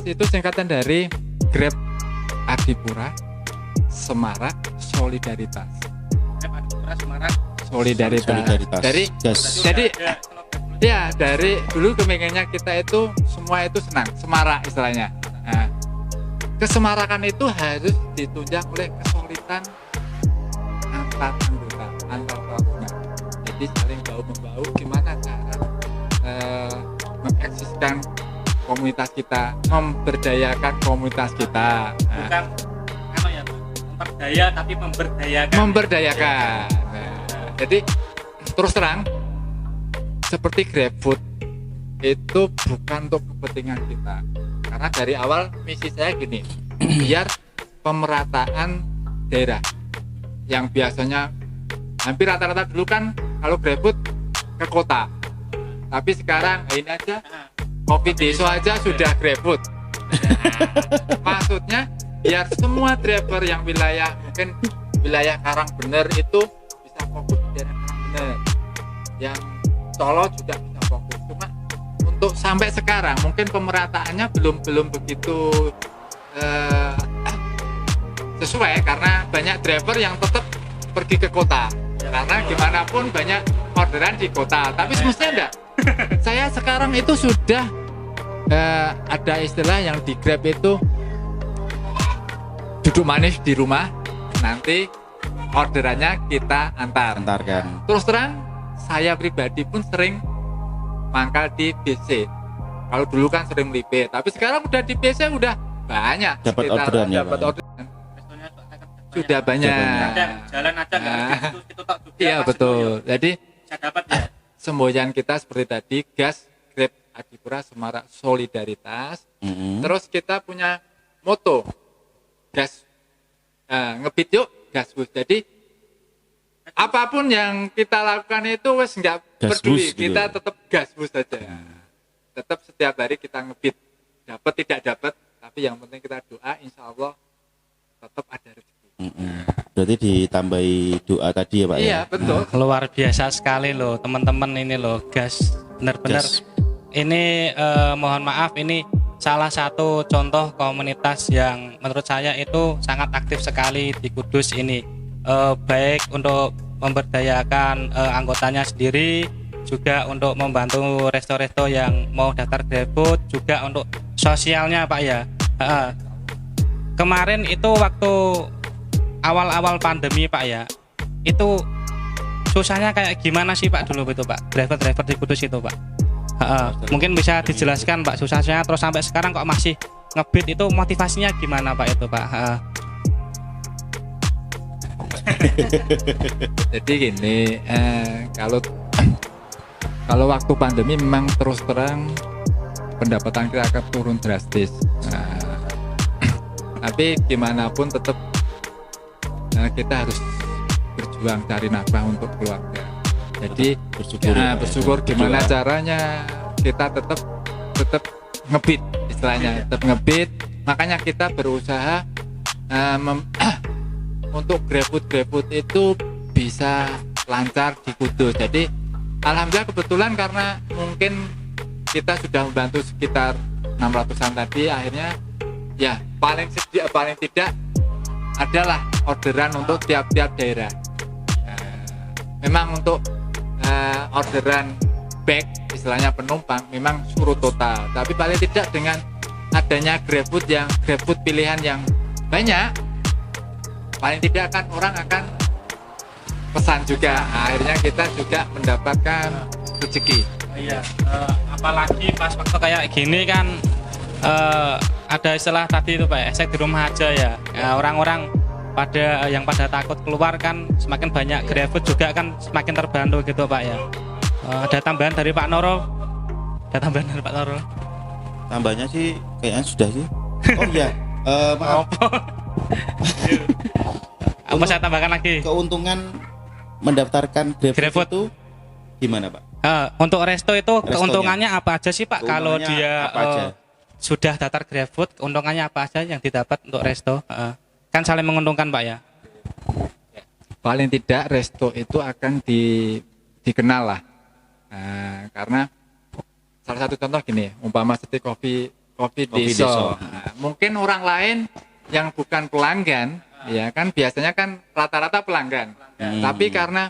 itu singkatan dari Grab Adipura Semarak Solidaritas. Grab Adipura Semarak Solidaritas. Dari Gas. jadi ya dari dulu kepengennya kita itu semua itu senang, semarak istilahnya. Nah, kesemarakan itu harus ditunjang oleh kesulitan antar anggota, antar pelakunya. Jadi saling bahu membahu gimana cara mengeksiskan komunitas kita, memberdayakan komunitas kita. Bukan apa ya Pak, memperdaya tapi memberdayakan. Memberdayakan. Nah, jadi terus terang seperti GrabFood itu bukan untuk kepentingan kita, karena dari awal misi saya gini, biar pemerataan daerah yang biasanya hampir rata-rata dulu kan kalau GrabFood ke kota, tapi sekarang ini aja Kopi Deso aja sudah GrabFood. Maksudnya biar semua driver yang wilayah mungkin wilayah Karangbener itu bisa fokus di daerah Karangbener, yang Solo juga bisa fokus. Cuma untuk sampai sekarang mungkin pemerataannya belum begitu sesuai, karena banyak driver yang tetap pergi ke kota, karena gimana pun banyak orderan di kota. Tapi semestinya enggak. Saya sekarang itu sudah ada istilah yang di Grab itu duduk manis di rumah, nanti orderannya kita Antarkan. Terus terang saya pribadi pun sering mangkal di BC. Kalau dulu kan sering melipir, tapi sekarang udah di BC udah banyak. Dapat orderan ya, dapat Pak? orderan. Sudah banyak. Jalan aja nggak itu tok juga. Iya betul. Jadi Bisa dapat ya. semboyan kita seperti tadi, gas Grab Adipura Semarak Solidaritas. Terus kita punya moto gas ngebit yuk gas bus. Jadi apapun yang kita lakukan itu wes nggak Gas peduli, bus gitu. kita tetap gas bus saja. Tetap setiap hari kita ngebit, dapat tidak dapat, tapi yang penting kita doa, insya Allah tetap ada rezeki. Berarti ditambahi doa tadi ya Pak ya? Iya betul. Luar biasa sekali loh teman-teman ini loh gas benar-benar Gas. ini mohon maaf ini salah satu contoh komunitas yang menurut saya itu sangat aktif sekali di Kudus ini. Baik untuk memberdayakan anggotanya sendiri, juga untuk membantu resto-resto yang mau daftar GrabFood, juga untuk sosialnya Pak ya. Kemarin itu waktu awal-awal pandemi Pak ya, itu susahnya kayak gimana sih Pak dulu itu Pak, driver-driver di Kudus itu Pak? Mungkin bisa dijelaskan Pak susahnya, terus sampai sekarang kok masih ngebit, itu motivasinya gimana Pak itu Pak? Jadi gini, kalau waktu pandemi memang terus terang pendapatan kita akan turun drastis. Tapi gimana pun tetap kita harus berjuang cari nafkah untuk keluarga. Jadi bersyukur gimana caranya kita tetap ngebit istilahnya, tetap ngebit. Makanya kita berusaha untuk GrabFood itu bisa lancar di Kudus. Jadi alhamdulillah kebetulan karena mungkin kita sudah membantu sekitar 600-an tadi, akhirnya ya paling tidak adalah orderan untuk tiap-tiap daerah. Memang untuk orderan back istilahnya penumpang memang surut total, tapi paling tidak dengan adanya GrabFood pilihan yang banyak, paling tidak kan orang akan pesan juga. Akhirnya kita juga mendapatkan rezeki. Iya, apalagi pas waktu kayak gini kan ada istilah tadi itu Pak, esek di rumah aja ya. Orang-orang yang pada takut keluar kan semakin banyak GrabFood juga kan semakin terbantu gitu Pak ya. Ada tambahan dari Pak Noro? Tambahnya sih kayaknya sudah sih. Oh iya, maaf. Apa saya tambahkan lagi? Keuntungan mendaftarkan GrabFood GrabFood itu gimana Pak? Untuk resto itu Restonya. keuntungannya apa aja sih Pak? Kalau Keuntungannya dia apa aja? sudah daftar GrabFood, keuntungannya apa aja yang didapat untuk resto? Kan saling menguntungkan Pak ya. Paling tidak resto itu akan dikenal lah. Karena salah satu contoh gini, umpama seperti kopi Deso. Deso. Mungkin orang lain yang bukan pelanggan, ya kan biasanya kan rata-rata pelanggan. Tapi karena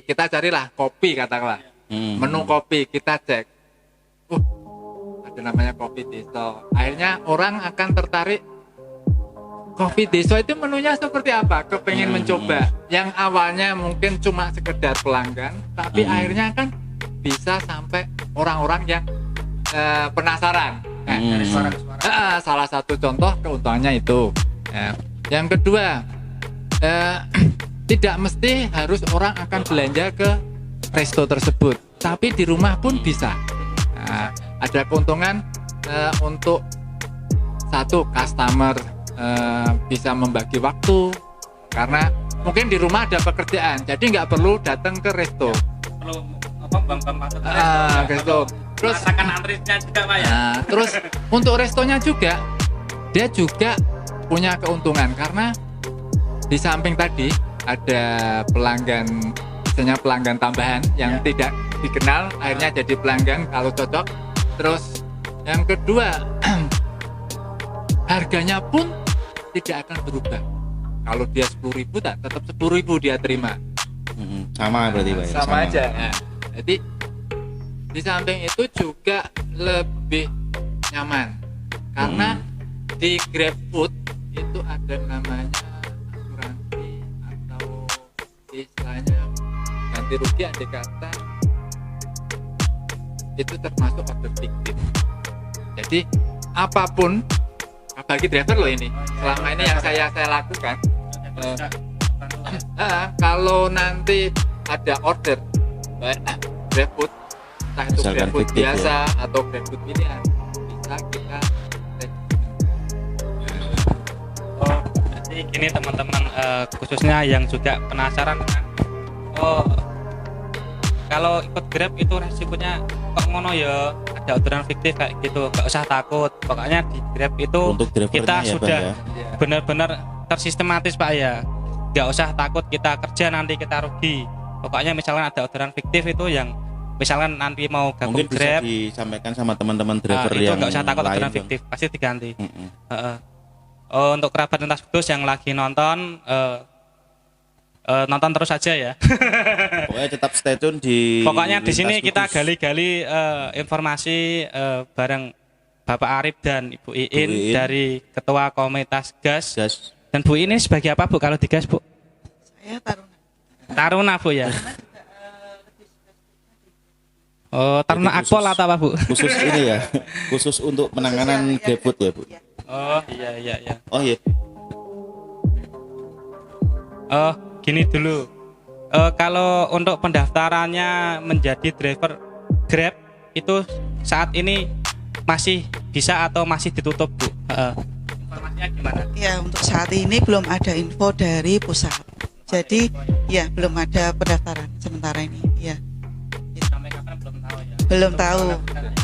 kita carilah kopi katakanlah, menu kopi kita cek, ada namanya kopi Deso. Akhirnya orang akan tertarik. Kopi Deso itu menunya seperti apa? Kepengen mencoba. Yang awalnya mungkin cuma sekedar pelanggan, tapi akhirnya kan bisa sampai orang-orang yang penasaran. Dari suara-suara. Salah satu contoh keuntungannya itu. Yang kedua, tidak mesti harus orang akan belanja ke resto tersebut, tapi di rumah pun bisa. Ada keuntungan untuk satu customer bisa membagi waktu karena mungkin di rumah ada pekerjaan, jadi nggak perlu datang ke resto. Perlu apa Resto. Terus rasakan antrinya juga Pak ya. Terus untuk restonya juga dia juga punya keuntungan karena di samping tadi ada pelanggan, misalnya pelanggan tambahan yang tidak dikenal akhirnya jadi pelanggan kalau cocok. Terus yang kedua harganya pun tidak akan berubah. Kalau dia 10.000 tetap 10.000 dia terima. Sama berarti Pak ya? Sama aja. Nah, jadi di samping itu juga lebih nyaman karena di GrabFood itu ada namanya asuransi atau istilahnya ganti rugi, andai kata itu termasuk order fiktif. Jadi apapun bagi driver loh ini selama ini yang saya lakukan, kalau nanti ada order baik GrabFood, entah itu Misalkan GrabFood fiktif, biasa atau GrabFood pilihan, bisa kita Jadi gini teman-teman, khususnya yang juga penasaran kan, kalau ikut Grab itu resikonya kok ngono ya, ada orderan fiktif kayak gitu, gak usah takut. Pokoknya di Grab itu Untuk drivernya kita ya, sudah Pak, ya? benar-benar tersistematis Pak ya. Gak usah takut kita kerja nanti kita rugi. Pokoknya misalkan ada orderan fiktif itu yang misalkan nanti mau gabung Mungkin bisa Grab, disampaikan sama teman-teman driver itu yang gak usah takut lain, orderan Bang. fiktif, pasti diganti. Untuk kerabat lintas kudus yang lagi nonton, nonton terus saja ya. Pokoknya tetap stay tune di Pokoknya di sini Lintas kita Kudus. gali-gali informasi bareng Bapak Arif dan Ibu Iin, Iin. dari Ketua Komunitas Gas. Gas. Dan Bu ini sebagai apa Bu kalau di Gas Bu? Saya Taruna. Taruna Bu ya. Oh, Taruna Jadi Akpol atau apa Bu? Khusus ini ya, khusus untuk penanganan GrabFood ya Bu. Oh iya. Oh iya. Oh gini dulu. Kalau untuk pendaftarannya menjadi driver Grab itu saat ini masih bisa atau masih ditutup Bu? Informasinya gimana? Ya, untuk saat ini belum ada info dari pusat. Jadi ya belum ada pendaftaran sementara ini. Ya, Sampai kapan belum tahu ya? belum tahu.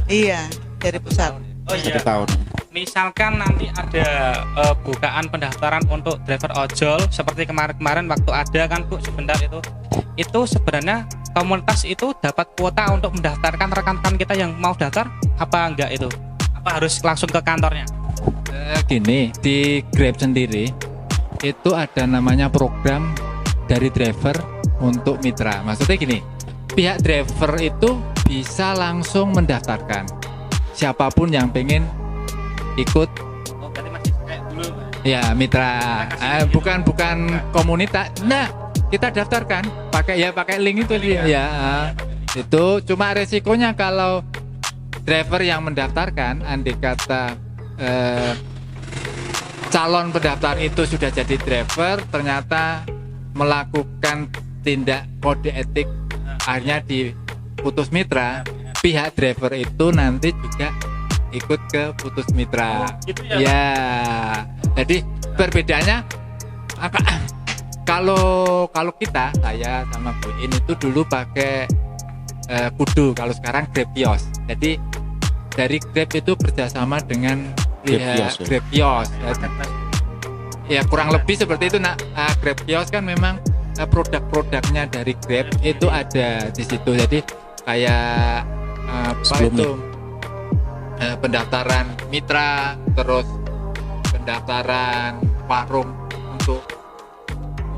Iya, dari pusat. Oh Satu iya. tahun. Misalkan nanti ada bukaan pendaftaran untuk driver ojol seperti kemarin-kemarin waktu ada kan Bu sebentar itu sebenarnya komunitas itu dapat kuota untuk mendaftarkan rekan-rekan kita yang mau daftar apa enggak itu? Apa harus langsung ke kantornya? Gini, di Grab sendiri itu ada namanya program dari driver untuk mitra. Maksudnya gini, pihak driver itu bisa langsung mendaftarkan siapapun yang pengen ikut. Oh berarti masih kayak dulu Pak? Ya mitra, bukan komunitas. Nah, kita daftarkan pakai link itu dia. Ya, itu cuma resikonya kalau driver yang mendaftarkan, andai kata calon pendaftar itu sudah jadi driver, ternyata melakukan tindak kode etik, akhirnya diputus mitra. Pihak driver itu nanti juga ikut ke putus mitra. Gitu ya, Ya, jadi perbedaannya kalau saya sama Bu In itu dulu pakai Kudu, kalau sekarang Grab Kios. Jadi dari Grab itu kerjasama dengan pihak Grab Kios. Ya kurang lebih seperti itu. Nah, Grab Kios kan memang produk-produknya dari Grab itu ada di situ. Jadi kayak pendaftaran mitra, terus pendaftaran warung untuk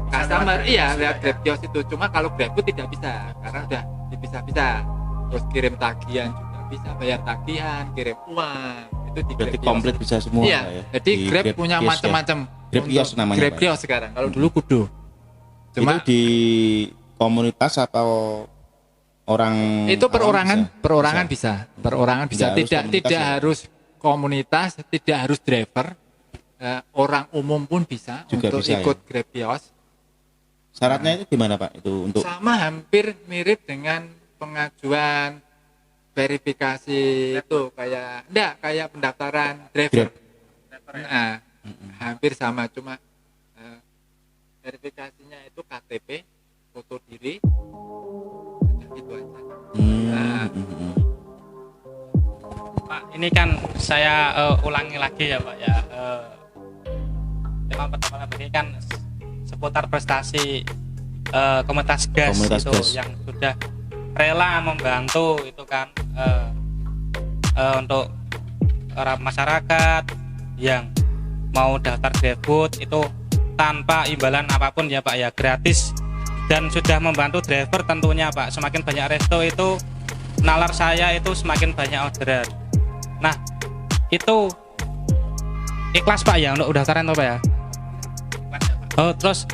customer. Iya, lihat Grab Kios itu. Cuma kalau GrabFood tidak bisa karena udah dipisah-pisah. Terus kirim tagihan juga bisa, bayar tagihan, kirim uang itu di berarti Grab komplit Kios. bisa semua Iya, ya. jadi Di Grab Grab punya Kios ya. macam-macam. Grab Kios namanya, Grab Pak. Kios sekarang. Kalau dulu Kudu. Cuma itu di komunitas atau orang itu awam perorangan bisa. Perorangan bisa. Tidak harus komunitas, tidak harus driver. Orang umum pun bisa Juga untuk bisa, ikut Grab Kios. Syaratnya itu gimana Pak? Itu untuk Sama hampir mirip dengan pengajuan verifikasi itu kayak pendaftaran driver. Nah, hampir sama, cuma verifikasinya itu KTP, foto diri, sudah gitu aja. Pak, ini kan saya ulangi lagi ya Pak ya. Tema pertama ini kan seputar prestasi komunitas gas itu gas. yang sudah rela membantu itu kan untuk orang masyarakat yang mau daftar GrabFood itu tanpa imbalan apapun ya Pak ya, gratis, dan sudah membantu driver tentunya Pak. Semakin banyak resto itu nalar saya itu semakin banyak orderan. Nah itu ikhlas Pak ya untuk daftaran tuh Pak ya. Oh terus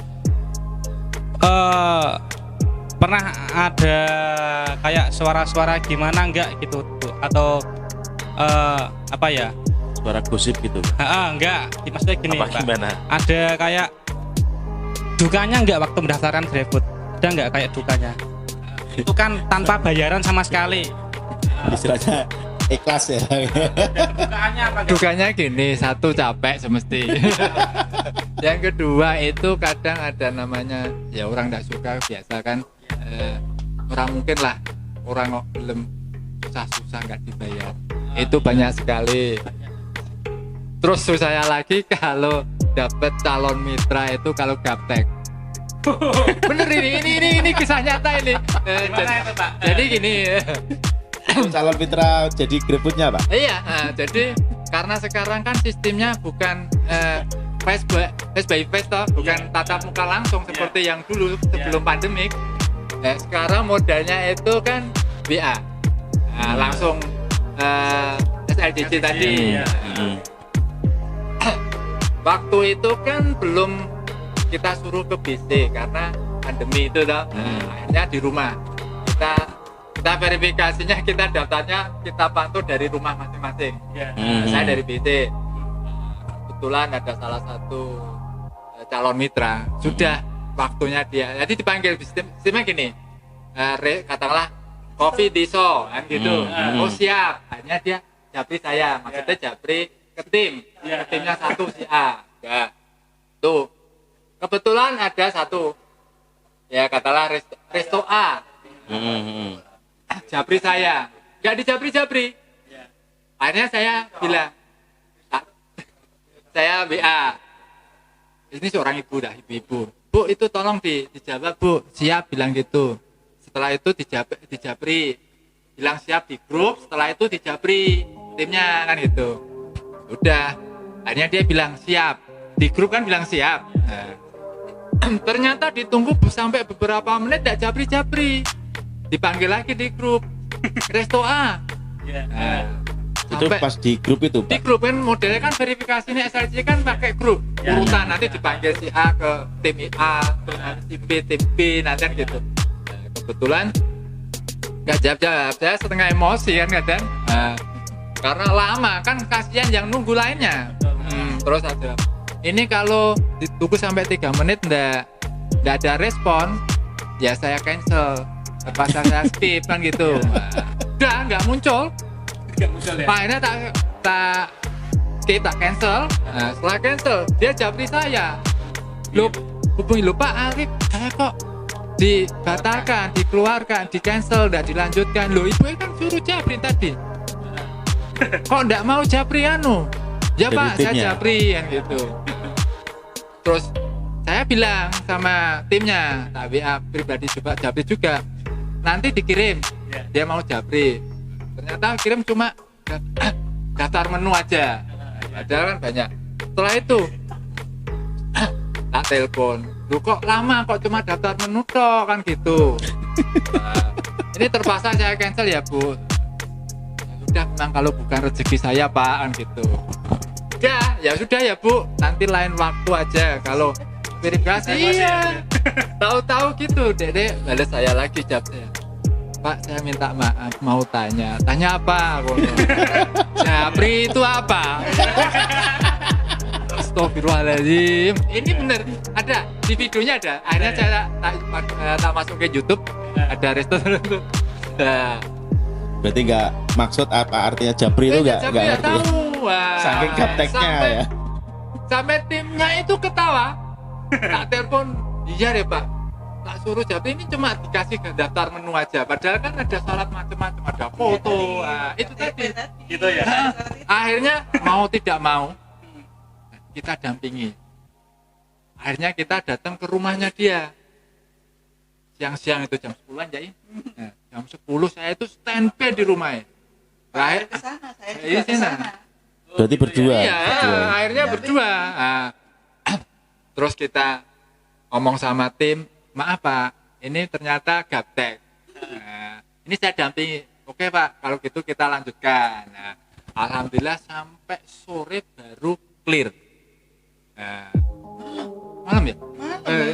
pernah ada kayak suara-suara gimana enggak gitu atau apa ya, suara gosip gitu? Enggak, maksudnya gini Apa, Pak, gimana? ada kayak dukanya enggak waktu mendaftarkan GrabFood? Ada enggak kayak dukanya? Itu kan tanpa bayaran sama sekali. Istilahnya ikhlas ya. Dukanya apa? Dukanya gini, satu capek semesti. Yang kedua itu kadang ada namanya ya orang tidak suka, biasa kan, orang mungkin lah orang belum susah-susah nggak dibayar, itu banyak sekali. Terus susahnya lagi kalau dapat calon mitra itu kalau gaptek. Bener ini kisah nyata ini. Gimana itu Pak? Jadi gini. Calon mitra jadi GrabFood-nya Pak? Iya, jadi karena sekarang kan sistemnya bukan face by face toh, bukan tatap muka langsung seperti yang dulu sebelum pandemik. Sekarang modalnya itu kan WA, langsung SLDC tadi. Waktu itu kan belum kita suruh ke BC karena pandemi itu toh. Akhirnya di rumah kita verifikasinya, kita daftarnya kita pantau dari rumah masing-masing. Saya dari BC. Kebetulan ada salah satu calon mitra, sudah waktunya dia. Jadi dipanggil sistemnya gini, katakanlah kopi diso kan gitu. Oh siap, akhirnya dia japri saya, maksudnya japri ke tim. Ke timnya satu si A. Ya. Tuh. Kebetulan ada satu. Ya katakanlah resto A. Japri saya, nggak dijapri-japri. Akhirnya saya bilang, saya WA, ini seorang ibu dah, ibu-ibu, Bu itu tolong dijawab Bu, siap, bilang gitu. Setelah itu dijapri, bilang siap di grup, setelah itu dijapri timnya kan gitu. Udah, akhirnya dia bilang siap, di grup kan bilang siap. Nah, ternyata ditunggu sampai beberapa menit tidak japri-japri, dipanggil lagi di grup resto A. Itu pas di grup itu Pak? Di grup kan modelnya kan verifikasi ini SLC kan pakai grup urutan, nanti dipanggil si A ke tim A, terus nanti si B tim B, nanti kan gitu. Kebetulan nggak jawab, saya setengah emosi kan kadang, karena lama kan, kasihan yang nunggu lainnya. Terus ada ini kalau ditunggu sampai 3 menit nggak ada respon, ya saya cancel, pas saya skip kan gitu. Udah nggak muncul. Akhirnya tak cancel. Nah, setelah cancel dia japri saya, hubungi Pak Arif, saya kok dibatalkan, dikeluarkan, di cancel, tidak dilanjutkan. Loh ibu kan suruh japri tadi. Kok tidak mau japri anu? Ya Dari Pak, saya timnya. japri kan gitu. Terus saya bilang sama timnya, tak WA pribadi juga japri juga. Nanti dikirim, dia mau japri. Ternyata kirim cuma daftar menu aja. Padahal kan banyak. Setelah itu tak telepon. Lu kok lama kok cuma daftar menu tok kan gitu. Nah, ini terpaksa saya cancel ya Bu. Ya sudah memang kalau bukan rezeki saya Pak kan gitu. Ya sudah ya Bu, nanti lain waktu aja kalau verifikasi. Iya. Tahu-tahu gitu, Dede balas saya lagi jawabnya. Pak, saya minta maaf, mau tanya. Tanya apa? Japri itu apa? Astagfirullahaladzim. Ini bener, ada di videonya ada. Akhirnya saya tak masuk ke YouTube, ada restoran itu. Nah, Berarti nggak maksud apa artinya japri itu nggak Japri ngerti. tahu. Wah, Saking gapteknya ya. Sampai timnya itu ketawa. Tak telepon, iya deh Pak. Tak suruh japri ini cuma dikasih ke daftar menu aja. Padahal kan ada syarat macam-macam, ada foto. Nah, itu tadi. Gitu ya. Nah, akhirnya mau tidak mau kita dampingi. Akhirnya kita datang ke rumahnya dia. Siang-siang itu jam 10-an ya. Nah, jam 10 saya itu standby di rumahnya. Saya ke sana, saya Iya, juga ke sana. sana. Berarti berdua. Iya, berdua. akhirnya berdua. Nah, terus kita ngomong sama tim, maaf Pak, ini ternyata gaptek. Nah, ini saya dampingi. Oke Pak, kalau gitu kita lanjutkan. Nah, alhamdulillah sampai sore baru clear. Nah, malam ya?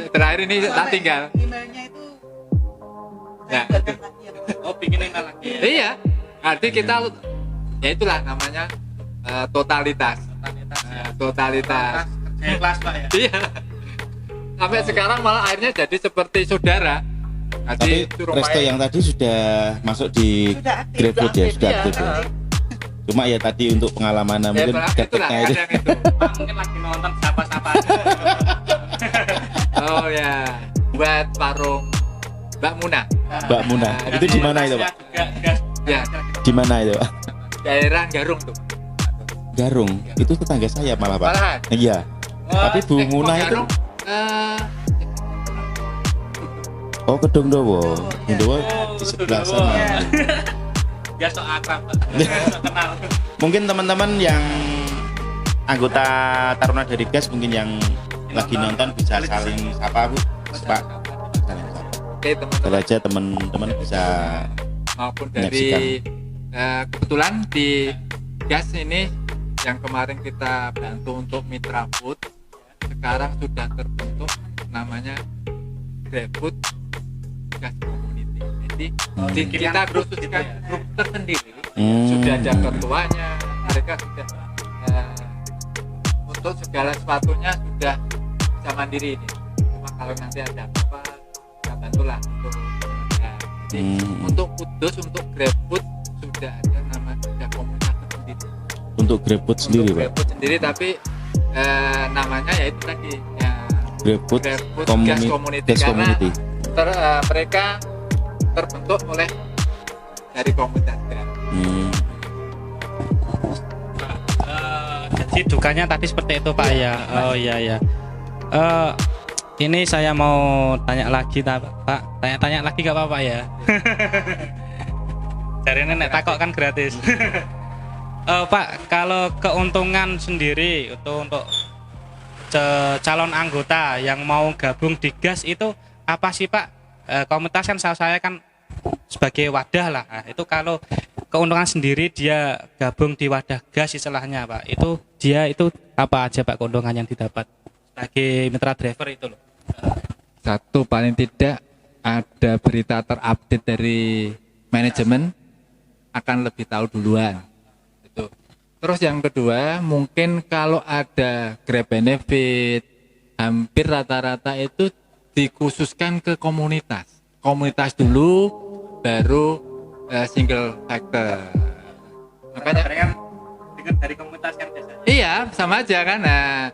Terakhir ini tak tinggal. Emailnya itu Ya. saya buatkan lagi ya, Pak. Oh, bikin email lagi. Iya, arti kita ya itulah namanya totalitas. Totalitas. Kerja kelas Pak ya. Iya. Sampai sekarang malah akhirnya jadi seperti saudara. Tapi resto yang tadi sudah masuk di Sudah aktif. GrabFood ya, sudah Iya. aktif ya. Cuma ya tadi untuk pengalaman mungkin itulah gapteknya itu. kadang itu. Mungkin lagi nonton siapa-siapa. Oh ya, buat warung Mbak Muna. Mbak Muna. Itu di mana itu, Pak? Juga gas. Ya, Di mana itu, Pak? daerah Garung tuh. Garung. Itu tetangga saya malah, Pak. Malahan. Iya. Tapi Bu Muna itu Garung, oh Kedung Dowo. Kedung Dowo di sebelah sana. Gas sok akrab Pak. Sok kenal. Mungkin teman-teman yang anggota Taruna dari Gas mungkin yang lagi nonton bisa saling sapa, Bu. Pak. Saling sapa. Oke teman-teman, Kalau aja teman-teman bisa maupun dari kebetulan di gas ini yang kemarin kita bantu untuk Mitra Food, sekarang sudah terbentuk namanya GrabFood Gas Community. Jadi kita khususkan grup tersendiri, sudah ada ketuanya, mereka sudah untuk segala sesuatunya sudah bisa mandiri ini. Cuma kalau nanti ada apa-apa, kita bantulah untuk jadi untuk Kudus, untuk GrabFood sudah ada nama, sudah komunitas tersendiri. untuk GrabFood sendiri, Untuk Pak. GrabFood sendiri, tapi namanya ya itu tadi ya, GrabFood GrabFood Gas Community. Community, Gas karena Community. mereka terbentuk oleh dari komunitas Grab. Jadi dukanya tadi seperti itu Pak ya. Oh iya ya. Ini saya mau tanya lagi Pak. Tanya-tanya lagi gak apa-apa ya? Dari nenek takok kan gratis. Pak, kalau keuntungan sendiri untuk calon anggota yang mau gabung di Gas itu apa sih Pak? Komunitas kan saya kan sebagai wadah lah. Nah, itu kalau keuntungan sendiri dia gabung di wadah Gas istilahnya Pak, itu dia itu apa aja Pak keuntungan yang didapat sebagai mitra driver itu loh? Satu, paling tidak ada berita terupdate dari manajemen, akan lebih tahu duluan. Itu. Terus yang kedua, mungkin kalau ada Grab benefit, hampir rata-rata itu dikhususkan ke komunitas. Komunitas dulu, baru single factor. Makanya kan dengar dari komunitas kan biasanya. iya, sama aja kan. Nah,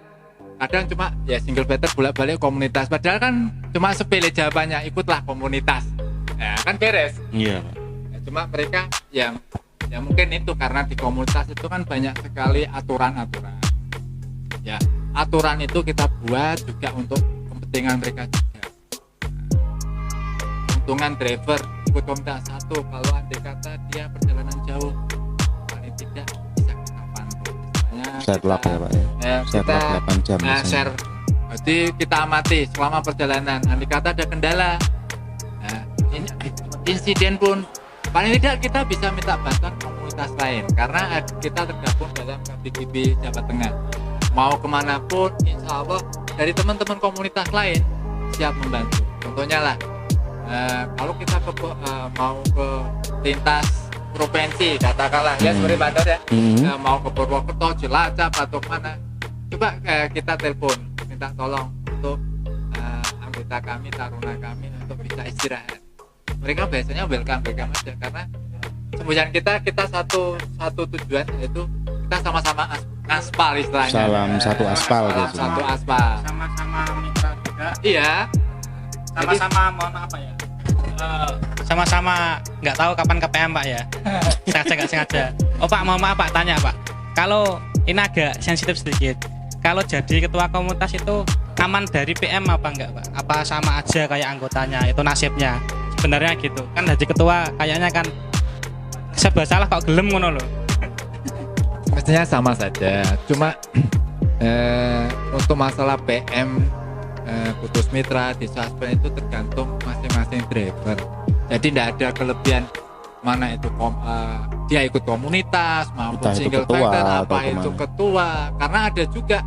kadang cuma ya single better bolak-balik komunitas, padahal kan cuma sepele jawabannya, ikutlah komunitas, ya kan beres. Iya, Pak. Ya, cuma mereka yang ya mungkin itu karena di komunitas itu kan banyak sekali aturan-aturan. Ya, aturan itu kita buat juga untuk kepentingan mereka juga. Keuntungan driver ikut komunitas satu, kalau andai kata dia perjalanan jauh, paling tidak bisa kita pantau. Misalnya Set lap ya, Pak ya. Set kita lap 8 jam misalnya. share, berarti kita amati selama perjalanan. Andai kata ada kendala, nah, insiden pun paling tidak kita bisa minta bantuan komunitas lain karena kita tergabung dalam KBGB Jawa Tengah. Mau kemanapun, insya Allah dari teman-teman komunitas lain siap membantu. Contohnya lah, kalau kita mau ke lintas provinsi, katakanlah ya seperti Bandar ya, mau ke Purwokerto, Cilacap atau mana, coba kita telepon, minta tolong untuk anggota kami, taruna kami untuk bisa istirahat. Mereka biasanya welcome aja karena semboyan kita satu tujuan, yaitu kita sama-sama aspal istilahnya. Salam satu aspal Salam gitu. satu aspal. Sama-sama mitra juga. Iya. Sama-sama mohon apa ya? Sama-sama nggak tahu kapan ke PM Pak ya. Sengaja nggak sengaja. Oh Pak, mau maaf Pak, tanya Pak. Kalau ini agak sensitif sedikit. Kalau jadi ketua komunitas itu aman dari PM apa enggak Pak? Apa sama aja kayak anggotanya? Itu nasibnya. Sebenarnya gitu. Kan jadi ketua kayaknya kan serba salah kok gelem ngono loh. Mestinya sama saja. Cuma untuk masalah PM putus mitra di suspend itu tergantung masing-masing driver. Jadi tidak ada kelebihan mana itu dia ikut komunitas maupun Entah itu single ketua factor atau apa itu kemana. ketua, karena ada juga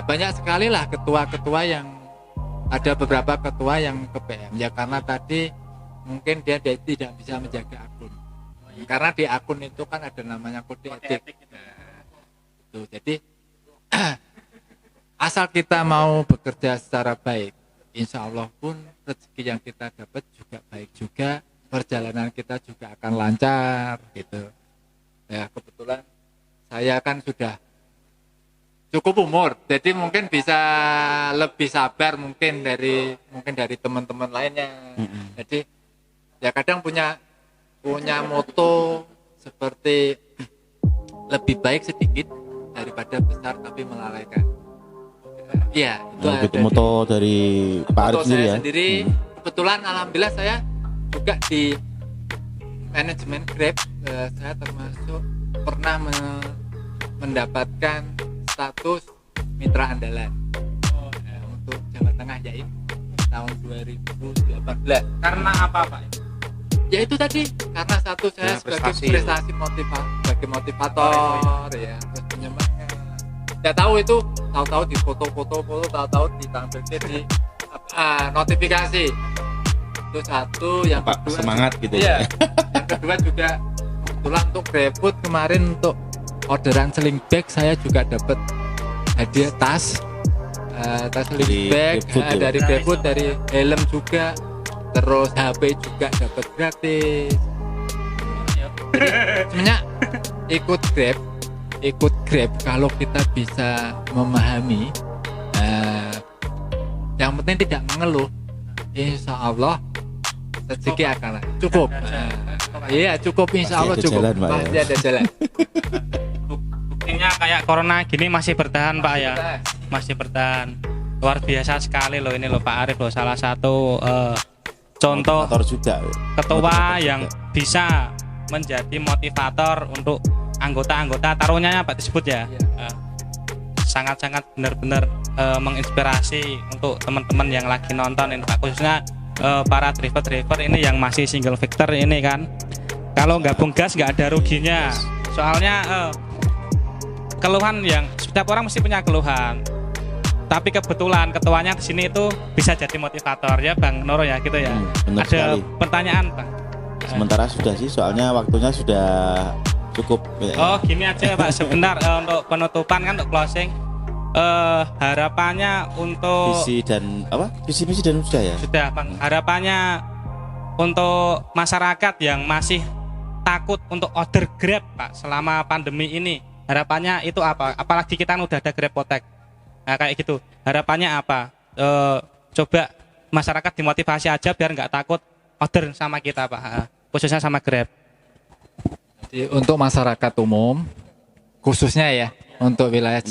banyak sekali lah ketua-ketua yang ada beberapa ketua yang ke PM ya karena tadi mungkin dia tidak bisa menjaga akun karena di akun itu kan ada namanya kode etik. Nah, jadi asal kita mau bekerja secara baik, insya Allah pun rezeki yang kita dapat juga baik juga, perjalanan kita juga akan lancar gitu. Ya kebetulan saya kan sudah cukup umur, jadi mungkin bisa lebih sabar mungkin dari teman-teman lainnya. Jadi ya kadang punya moto seperti lebih baik sedikit daripada besar tapi melalaikan. Iya, itu Nah, ada itu moto dari Pak Arif moto sendiri saya ya. sendiri. Kebetulan alhamdulillah saya juga di manajemen Grab, saya termasuk pernah mendapatkan status mitra andalan untuk Jawa Tengah Jaim tahun 2018. Karena apa Pak? Ya itu tadi, karena satu saya sebagai prestasi sebagai motivator ya, terus penyemangat. Ya tahu itu, tahu-tahu di foto-foto, tahu-tahu ditampilkan di notifikasi. Itu satu, yang Pak, kedua semangat gitu iya, ya. yang kedua juga kebetulan untuk GrabFood kemarin untuk orderan sling bag saya juga dapat hadiah tas sling Dari bag GrabFood ya? dari GrabFood, dari helm juga, terus HP juga dapat gratis. Jadi sebenarnya ikut Grab kalau kita bisa memahami, yang penting tidak mengeluh, insya Allah rezeki akan cukup. Iya cukup, insya Allah Pasti ada cukup. jalan, Pak, ya. Pasti ada jalan. Buktinya kayak corona gini masih bertahan Pak ya. Masih bertahan. Luar biasa sekali loh ini loh Pak Arif loh, salah satu contoh Motivator juga. ketua Motivator yang juga. bisa menjadi motivator untuk anggota-anggota taruhnya Pak disebut ya. Sangat-sangat benar-benar menginspirasi untuk teman-teman yang lagi nonton ini Pak, khususnya para driver-driver ini yang masih single factor ini kan. Kalau gabung gas nggak ada ruginya. Soalnya keluhan yang setiap orang mesti punya keluhan. Tapi kebetulan ketuanya di sini itu bisa jadi motivator ya Bang Noro ya gitu ya. Benar Ada sekali. pertanyaan Bang. Sementara sudah sih, soalnya waktunya sudah cukup. Ya. Oh gini aja Pak, sebentar untuk penutupan kan untuk closing, harapannya untuk Visi dan apa? Visi misi dan sudah ya. sudah Bang, harapannya untuk masyarakat yang masih takut untuk order Grab Pak selama pandemi ini, harapannya itu apa? Apalagi kita udah ada Grab Potek. Nah, kayak gitu. Harapannya apa? Coba masyarakat dimotivasi aja biar nggak takut order sama kita Pak, khususnya sama Grab. Jadi untuk masyarakat umum, khususnya ya untuk wilayah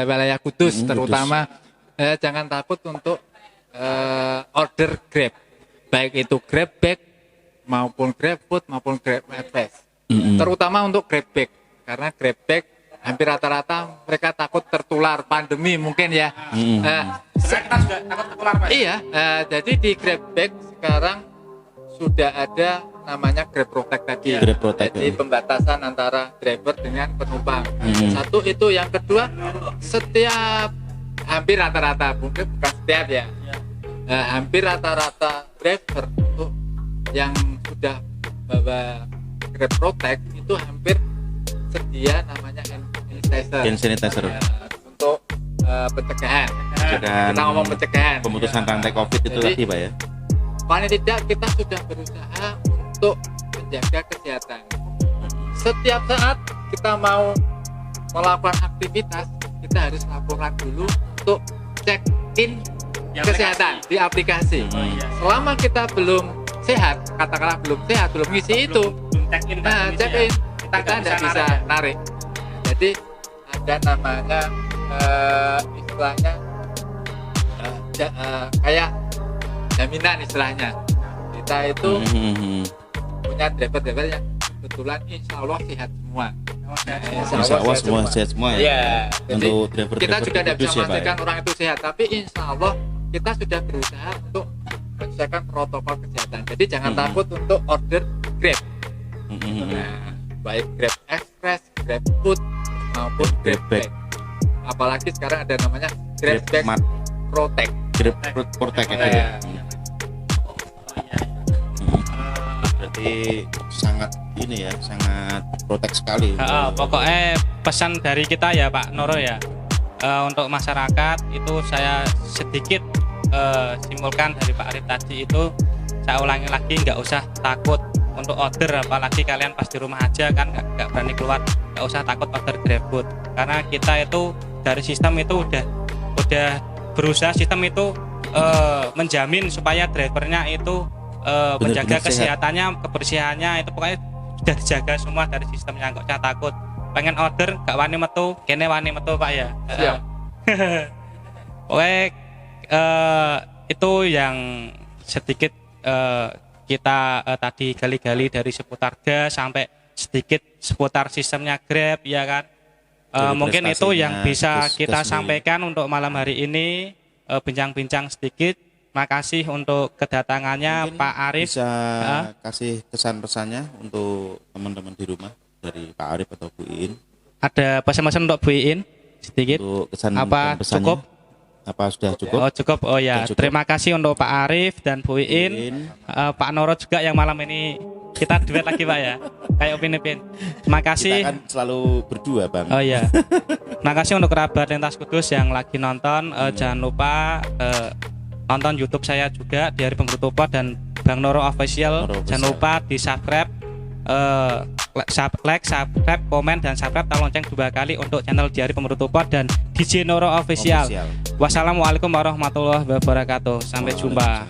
wilayah Kudus terutama, jangan takut untuk order Grab, baik itu Grab Bag maupun Grab Food maupun Grab Express. Terutama untuk Grab Bag, karena Grab Bag hampir rata-rata mereka takut tertular pandemi mungkin ya. Kita juga takut tertular Pak. Iya, jadi di Grab Bag sekarang sudah ada namanya Grab Protect tadi. Grab Protect, Jadi pembatasan antara driver dengan penumpang. Satu itu, yang kedua, setiap hampir rata-rata, mungkin bukan setiap ya, hampir rata-rata driver untuk yang sudah bawa Grab Protect itu hampir sedia namanya hand sanitizer. Untuk pencegahan. Kita ngomong pencegahan. Pemutusan rantai COVID itu Jadi, tadi Pak ya. paling tidak kita sudah berusaha untuk menjaga kesehatan. Setiap saat kita mau melakukan aktivitas, kita harus laporan dulu untuk check in kesehatan di aplikasi. Selama kita belum sehat, katakanlah belum sehat, belum ngisi itu, nah check in kita tidak bisa narik. Jadi ada namanya istilahnya kayak jaminan istilahnya. Kita itu punya driver-driver yang kebetulan insya Allah sehat semua. Insya Allah semua sehat semua ya. Iya. Jadi Untuk driver kita juga tidak bisa Kudus ya, Pak, ya? memastikan orang itu sehat, tapi insya Allah kita sudah berusaha untuk menyesuaikan protokol kesehatan. Jadi jangan takut untuk order Grab. Nah, baik Grab Express, Grab Food maupun Grab Bag. Apalagi sekarang ada namanya Grab Bag Mart. Protect. Grab Protect ya. Berarti sangat ini ya, sangat protek sekali. Pokoknya pesan dari kita ya Pak Noro ya, untuk masyarakat itu saya sedikit simpulkan dari Pak Arif tadi itu, saya ulangi lagi, nggak usah takut untuk order, apalagi kalian pas di rumah aja kan nggak berani keluar, nggak usah takut order GrabFood, karena kita itu dari sistem itu udah berusaha, sistem itu menjamin supaya drivernya itu menjaga kesehatannya, kebersihannya itu pokoknya sudah dijaga semua dari sistemnya, nggak usah takut. Pengen order gak wani metu, kene wani metu Pak ya. Siap. Pokoknya itu yang sedikit kita tadi gali-gali dari seputar gas sampai sedikit seputar sistemnya Grab ya kan. Mungkin itu yang bisa kita sampaikan untuk malam hari ini, bincang-bincang sedikit. Makasih untuk kedatangannya. Mungkin Pak Arif bisa kasih kesan pesannya untuk teman-teman di rumah dari Pak Arif atau Bu Iin. Ada pesan-pesan untuk Bu Iin sedikit? Untuk kesan apa dan pesannya, cukup? Apa sudah cukup? Oh cukup. Oh ya, cukup. Terima kasih untuk Pak Arif dan Bu Iin. Pak Noro juga yang malam ini kita duet lagi Pak ya, kayak Upin-Ipin. Terima kasih. Kita kan selalu berdua Bang. Oh iya. Terima kasih untuk kerabat Lintas Kudus yang lagi nonton. Jangan lupa nonton YouTube saya juga di Hari Pemburu Tumpah dan Bang Noro Official. Jangan lupa di subscribe, like, subscribe, komen dan subscribe lonceng 2 kali untuk channel di Hari Pemburu Tumpah dan DJ Noro Official. Wassalamualaikum warahmatullahi wabarakatuh. Sampai jumpa.